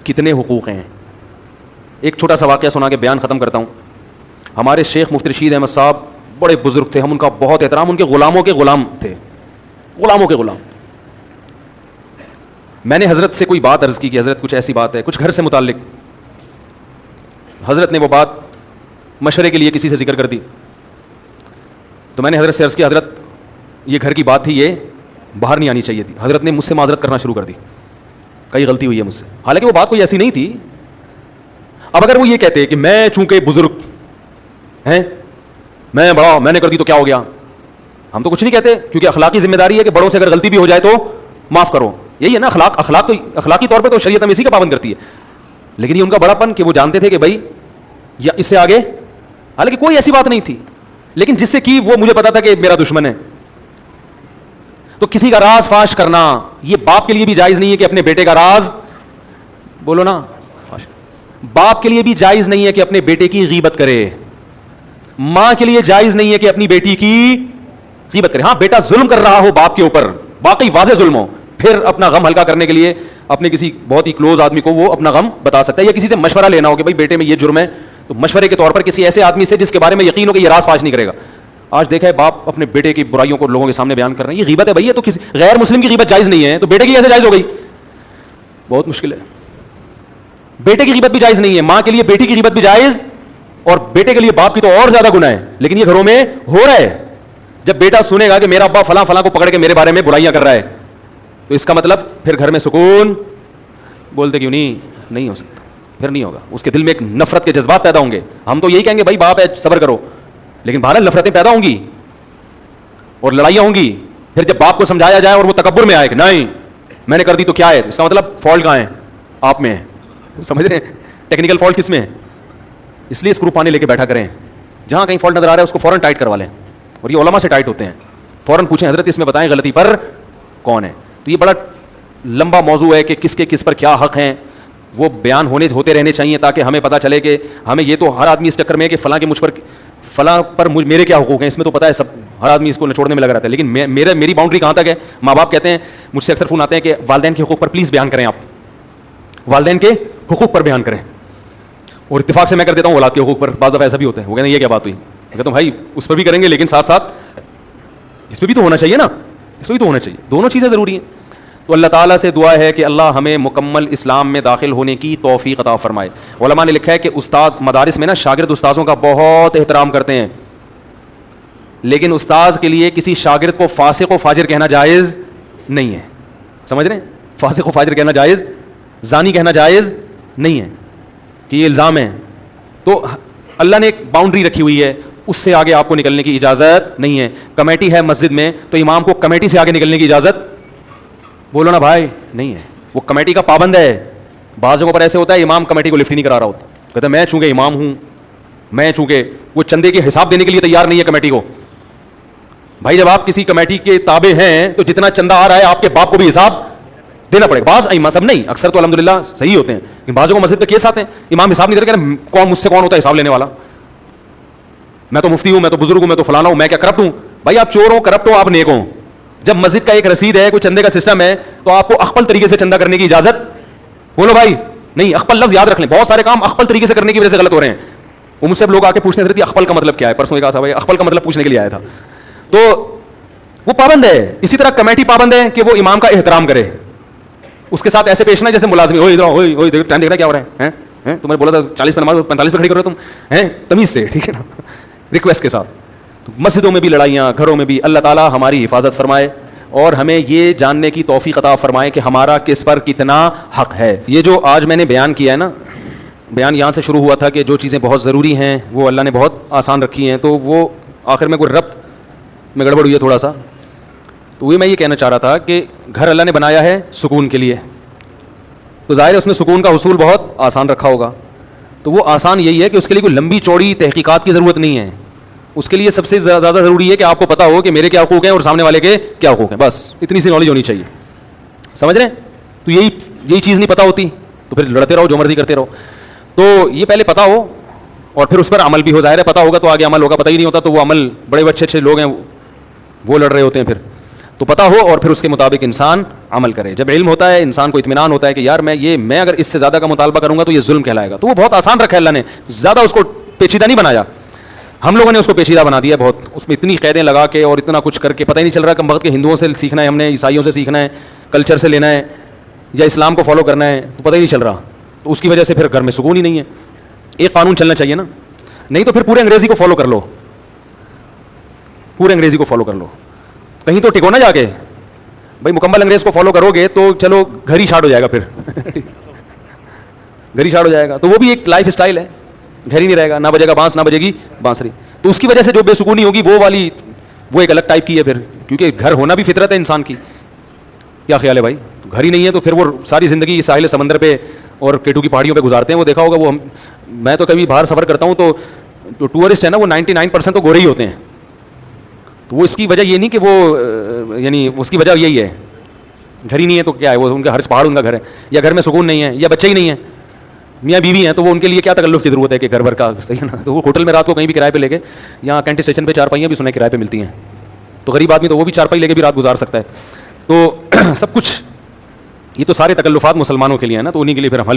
Speaker 1: کتنے حقوق ہیں. ایک چھوٹا سا واقعہ سنا کے بیان ختم کرتا ہوں. ہمارے شیخ مفتی رشید احمد صاحب بڑے بزرگ تھے, ہم ان کا بہت احترام, ان کے غلاموں کے غلام تھے, غلاموں کے غلام. میں نے حضرت سے کوئی بات عرض کی کہ حضرت کچھ ایسی بات ہے, کچھ گھر سے متعلق. حضرت نے وہ بات مشورے کے لیے کسی سے ذکر کر دی. تو میں نے حضرت سے عرض کیا, حضرت یہ گھر کی بات تھی, یہ باہر نہیں آنی چاہیے تھی. حضرت نے مجھ سے معذرت کرنا شروع کر دی, کئی غلطی ہوئی ہے مجھ سے, حالانکہ وہ بات کوئی ایسی نہیں تھی. اب اگر وہ یہ کہتے کہ میں چونکہ بزرگ ہیں, میں بڑا, میں نے کر دی تو کیا ہو گیا, ہم تو کچھ نہیں کہتے, کیونکہ اخلاقی ذمہ داری ہے کہ بڑوں سے اگر غلطی بھی ہو جائے تو معاف کرو. یہی ہے نا اخلاق تو اخلاقی طور پہ تو شریعت ہم اسی کا پابند کرتی ہے. لیکن یہ ان کا بڑا پن کہ وہ جانتے تھے کہ بھائی یا اس سے آگے, حالانکہ کوئی ایسی بات نہیں تھی, لیکن جس سے کی وہ مجھے پتا تھا کہ میرا دشمن ہے. تو کسی کا راز فاش کرنا یہ باپ کے لیے بھی جائز نہیں ہے کہ اپنے بیٹے کا راز, بولو نا, فاش. باپ کے لیے بھی جائز نہیں ہے کہ اپنے بیٹے کی غیبت کرے, ماں کے لیے جائز نہیں ہے کہ اپنی بیٹی کی غیبت کرے. ہاں بیٹا ظلم کر رہا ہو باپ کے اوپر, باقی واضح ظلم ہو, پھر اپنا غم ہلکا کرنے کے لیے اپنے کسی بہت ہی کلوز آدمی کو وہ اپنا غم بتا سکتا ہے, یا کسی سے مشورہ لینا ہو کہ بھائی بیٹے میں یہ جرم ہے, تو مشورے کے طور پر کسی ایسے آدمی سے جس کے بارے میں یقین ہو کہ یہ راز فاش نہیں کرے گا. آج دیکھا ہے باپ اپنے بیٹے کی برائیوں کو لوگوں کے سامنے بیان کر رہے ہیں, یہ غیبت ہے بھائی, یہ تو کسی غیر مسلم کی غیبت جائز نہیں ہے, تو بیٹے کی کیسے جائز ہو گئی, بہت مشکل ہے. بیٹے کی غیبت بھی جائز نہیں ہے, ماں کے لیے بیٹی کی غیبت بھی جائز, اور بیٹے کے لیے باپ کی تو اور زیادہ گناہ ہے. لیکن یہ گھروں میں ہو رہا ہے. جب بیٹا سنے گا کہ میرا ابا فلاں فلاں کو پکڑ کے میرے بارے میں برائیاں کر رہا ہے, تو اس کا مطلب پھر گھر میں سکون, بولتے کیوں نہیں ہو سکتا, پھر نہیں ہوگا. اس کے دل میں ایک نفرت کے جذبات پیدا ہوں گے. ہم تو یہی کہیں گے بھائی باپ ہے صبر کرو, لیکن بہرحال نفرتیں پیدا ہوں گی اور لڑائیاں ہوں گی. پھر جب باپ کو سمجھایا جائے اور وہ تکبر میں آئے کہ نہیں میں نے کر دی تو کیا ہے, اس کا مطلب فالٹ کہاں ہے, آپ میں ہے. سمجھ رہے ہیں ٹیکنیکل فالٹ کس میں ہے. اس لیے اسکرو پانے لے کے بیٹھا کریں, جہاں کہیں فالٹ نظر آ رہا ہے اس کو فوراً ٹائٹ کروا لیں, اور یہ علماء سے ٹائٹ ہوتے ہیں. فوراً پوچھیں حضرت اس میں بتائیں غلطی پر کون ہے. تو یہ بڑا لمبا موضوع ہے کہ کس کے کس پر کیا حق ہیں, وہ بیان ہوتے رہنے چاہیے تاکہ ہمیں پتہ چلے کہ ہمیں, یہ تو ہر آدمی اس چکر میں ہے کہ فلاں کے مجھ پر فلاں پر میرے کیا حقوق ہیں, اس میں تو پتہ ہے سب, ہر آدمی اس کو نچوڑنے میں لگا رہتا ہے. لیکن میری باؤنڈری کہاں تک ہے. ماں باپ کہتے ہیں, مجھ سے اکثر فون آتے ہیں کہ والدین کے حقوق پر پلیز بیان کریں, آپ والدین کے حقوق پر بیان کریں, اور اتفاق سے میں کر دیتا ہوں اولاد کے حقوق پر. بعض دفعہ ایسا بھی ہوتا ہے, وہ کہتے ہیں یہ کیا بات ہوئی, میں کہتا ہوں بھائی اس پر بھی کریں گے لیکن ساتھ ساتھ اس پہ بھی تو ہونا چاہیے نا, اس پہ بھی تو ہونا چاہیے, دونوں چیزیں ضروری ہیں. تو اللہ تعالیٰ سے دعا ہے کہ اللہ ہمیں مکمل اسلام میں داخل ہونے کی توفیق عطا فرمائے. علماء نے لکھا ہے کہ استاذ مدارس میں نا شاگرد استاذوں کا بہت احترام کرتے ہیں, لیکن استاذ کے لیے کسی شاگرد کو فاسق و فاجر کہنا جائز نہیں ہے. سمجھ رہے ہیں, فاسق و فاجر کہنا جائز, زانی کہنا جائز نہیں ہے کہ یہ الزام ہے. تو اللہ نے ایک باؤنڈری رکھی ہوئی ہے, اس سے آگے آپ کو نکلنے کی اجازت نہیں ہے. کمیٹی ہے مسجد میں تو امام کو کمیٹی سے آگے نکلنے کی اجازت, بولو نا بھائی, نہیں ہے. وہ کمیٹی کا پابند ہے. بعض جگہوں پر ایسے ہوتا ہے امام کمیٹی کو لفٹ ہی نہیں کرا رہا ہوتا, کہتا ہے میں چونکہ امام ہوں, میں چونکہ, وہ چندے کے حساب دینے کے لیے تیار نہیں ہے کمیٹی کو. بھائی جب آپ کسی کمیٹی کے تابع ہیں تو جتنا چندہ آ رہا ہے آپ کے باپ کو بھی حساب دینا پڑے گا. بعض ائمہ, سب نہیں, اکثر تو الحمدللہ صحیح ہوتے ہیں, لیکن بعض جگہوں مسجد پہ کیس آتے ہیں امام حساب نہیں کرے, کون مجھ سے کون ہوتا ہے حساب لینے والا, میں تو مفتی ہوں, میں تو بزرگ ہوں, میں تو فلانا ہوں, میں کیا کرپٹ ہوں. بھائی آپ چور ہو, کرپٹ ہو, آپ نیک ہوں. جب مسجد کا ایک رسید ہے, کوئی چندے کا سسٹم ہے, تو آپ کو اخپل طریقے سے چندہ کرنے کی اجازت, بولو بھائی نہیں. اخپل لفظ یاد رکھ لیں, بہت سارے کام اخپل طریقے سے کرنے کی وجہ سے غلط ہو رہے ہیں. وہ مجھ سے لوگ آ کے پوچھنے تھے اخپل کا مطلب کیا ہے, پرسوں ایک آسا بھائی اخپل کا مطلب پوچھنے کے لیے آیا تھا. تو وہ پابند ہے. اسی طرح کمیٹی پابند ہے کہ وہ امام کا احترام کرے, اس کے ساتھ ایسے پیش نہ جیسے ملازم, ٹائم دیکھ رہا کیا ہو رہا ہے, تم نے بولا تھا 40 پہ نماز 45 پہ کھڑی کرو تم, تمیز سے, ٹھیک ہے نا, ریکویسٹ کے ساتھ. مسجدوں میں بھی لڑائیاں, گھروں میں بھی. اللہ تعالیٰ ہماری حفاظت فرمائے اور ہمیں یہ جاننے کی توفیق عطا فرمائے کہ ہمارا کس پر کتنا حق ہے. یہ جو آج میں نے بیان کیا ہے نا, بیان یہاں سے شروع ہوا تھا کہ جو چیزیں بہت ضروری ہیں وہ اللہ نے بہت آسان رکھی ہیں, تو وہ آخر میں کوئی ربط میں گڑبڑ ہوئی ہے تھوڑا سا. تو وہی میں یہ کہنا چاہ رہا تھا کہ گھر اللہ نے بنایا ہے سکون کے لیے, تو ظاہر ہے اس میں سکون کا حصول بہت آسان رکھا ہوگا. تو وہ آسان یہی ہے کہ اس کے لیے کوئی لمبی چوڑی تحقیقات کی ضرورت نہیں ہے. اس کے لیے سب سے زیادہ ضروری ہے کہ آپ کو پتا ہو کہ میرے کیا حقوق ہیں اور سامنے والے کے کیا حقوق ہیں, بس اتنی سی نالج ہونی چاہیے. سمجھ رہے ہیں. تو یہی چیز نہیں پتا ہوتی تو پھر لڑتے رہو, جو مرضی کرتے رہو. تو یہ پہلے پتا ہو اور پھر اس پر عمل بھی ہو. ظاہر ہے پتا ہوگا تو آگے عمل ہوگا, پتہ ہی نہیں ہوتا تو وہ عمل, بڑے اچھے لوگ ہیں وہ لڑ رہے ہوتے ہیں. پھر تو پتا ہو اور پھر اس کے مطابق انسان عمل کرے. جب علم ہوتا ہے انسان کو اطمینان ہوتا ہے کہ یار میں اگر اس سے زیادہ کا مطالبہ کروں گا تو یہ ظلم کہلائے گا. تو وہ بہت آسان رکھا ہے اللہ نے, زیادہ اس کو پیچیدہ نہیں بنایا. ہم لوگوں نے اس کو پیچیدہ بنا دیا بہت, اس میں اتنی قیدیں لگا کے اور اتنا کچھ کر کے پتہ ہی نہیں چل رہا کم وقت کے ہندوؤں سے سیکھنا ہے ہم نے, عیسائیوں سے سیکھنا ہے, کلچر سے لینا ہے, یا اسلام کو فالو کرنا ہے, تو پتہ ہی نہیں چل رہا. تو اس کی وجہ سے پھر گھر میں سکون ہی نہیں ہے. ایک قانون چلنا چاہیے نا, نہیں تو پھر پورے انگریزی کو فالو کر لو, پورے انگریزی کو فالو کر لو, کہیں تو ٹکو نا جا کے. بھائی مکمل انگریز کو فالو کرو گے تو چلو گھر ہی شارٹ ہو جائے گا, پھر گھر ہی شارٹ ہو جائے گا. تو وہ بھی ایک لائف اسٹائل ہے, گھر ہی نہیں رہے گا, نہ بجے گا بانس نہ بجے گی بانسری. تو اس کی وجہ سے جو بے سکونی ہوگی وہ والی, وہ ایک الگ ٹائپ کی ہے پھر, کیونکہ گھر ہونا بھی فطرت ہے انسان کی. کیا خیال ہے بھائی؟ گھر ہی نہیں ہے تو پھر وہ ساری زندگی ساحل سمندر پہ اور کیٹو کی پہاڑیوں پہ گزارتے ہیں. وہ دیکھا ہوگا, وہ میں تو کبھی باہر سفر کرتا ہوں تو جو ٹورسٹ ہیں نا وہ 99% تو گورے ہی ہوتے ہیں. تو وہ اس کی وجہ یہ نہیں کہ وہ, یعنی اس کی وجہ یہی ہے, گھر ہی نہیں ہے تو کیا ہے, وہ ان کا ہر پہاڑ ان کا گھر ہے, یا گھر میں سکون نہیں ہے, یا بچے ہی نہیں ہیں, میاں بیوی ہیں, تو وہ ان کے لیے کیا تکلف کی ضرورت ہے کہ گھر بھر کا صحیح ہے نا. تو وہ ہوٹل میں رات کو کہیں بھی کرائے پہ لے کے, یہاں کینٹ اسٹیشن پہ چارپائیاں بھی سنے کرائے پہ ملتی ہیں, تو غریب آدمی تو وہ بھی چارپائی لے کے بھی رات گزار سکتا ہے. تو سب کچھ یہ تو سارے تکلفات مسلمانوں کے لیے ہیں نا, تو انہیں کے لیے پھر ہم حل بھی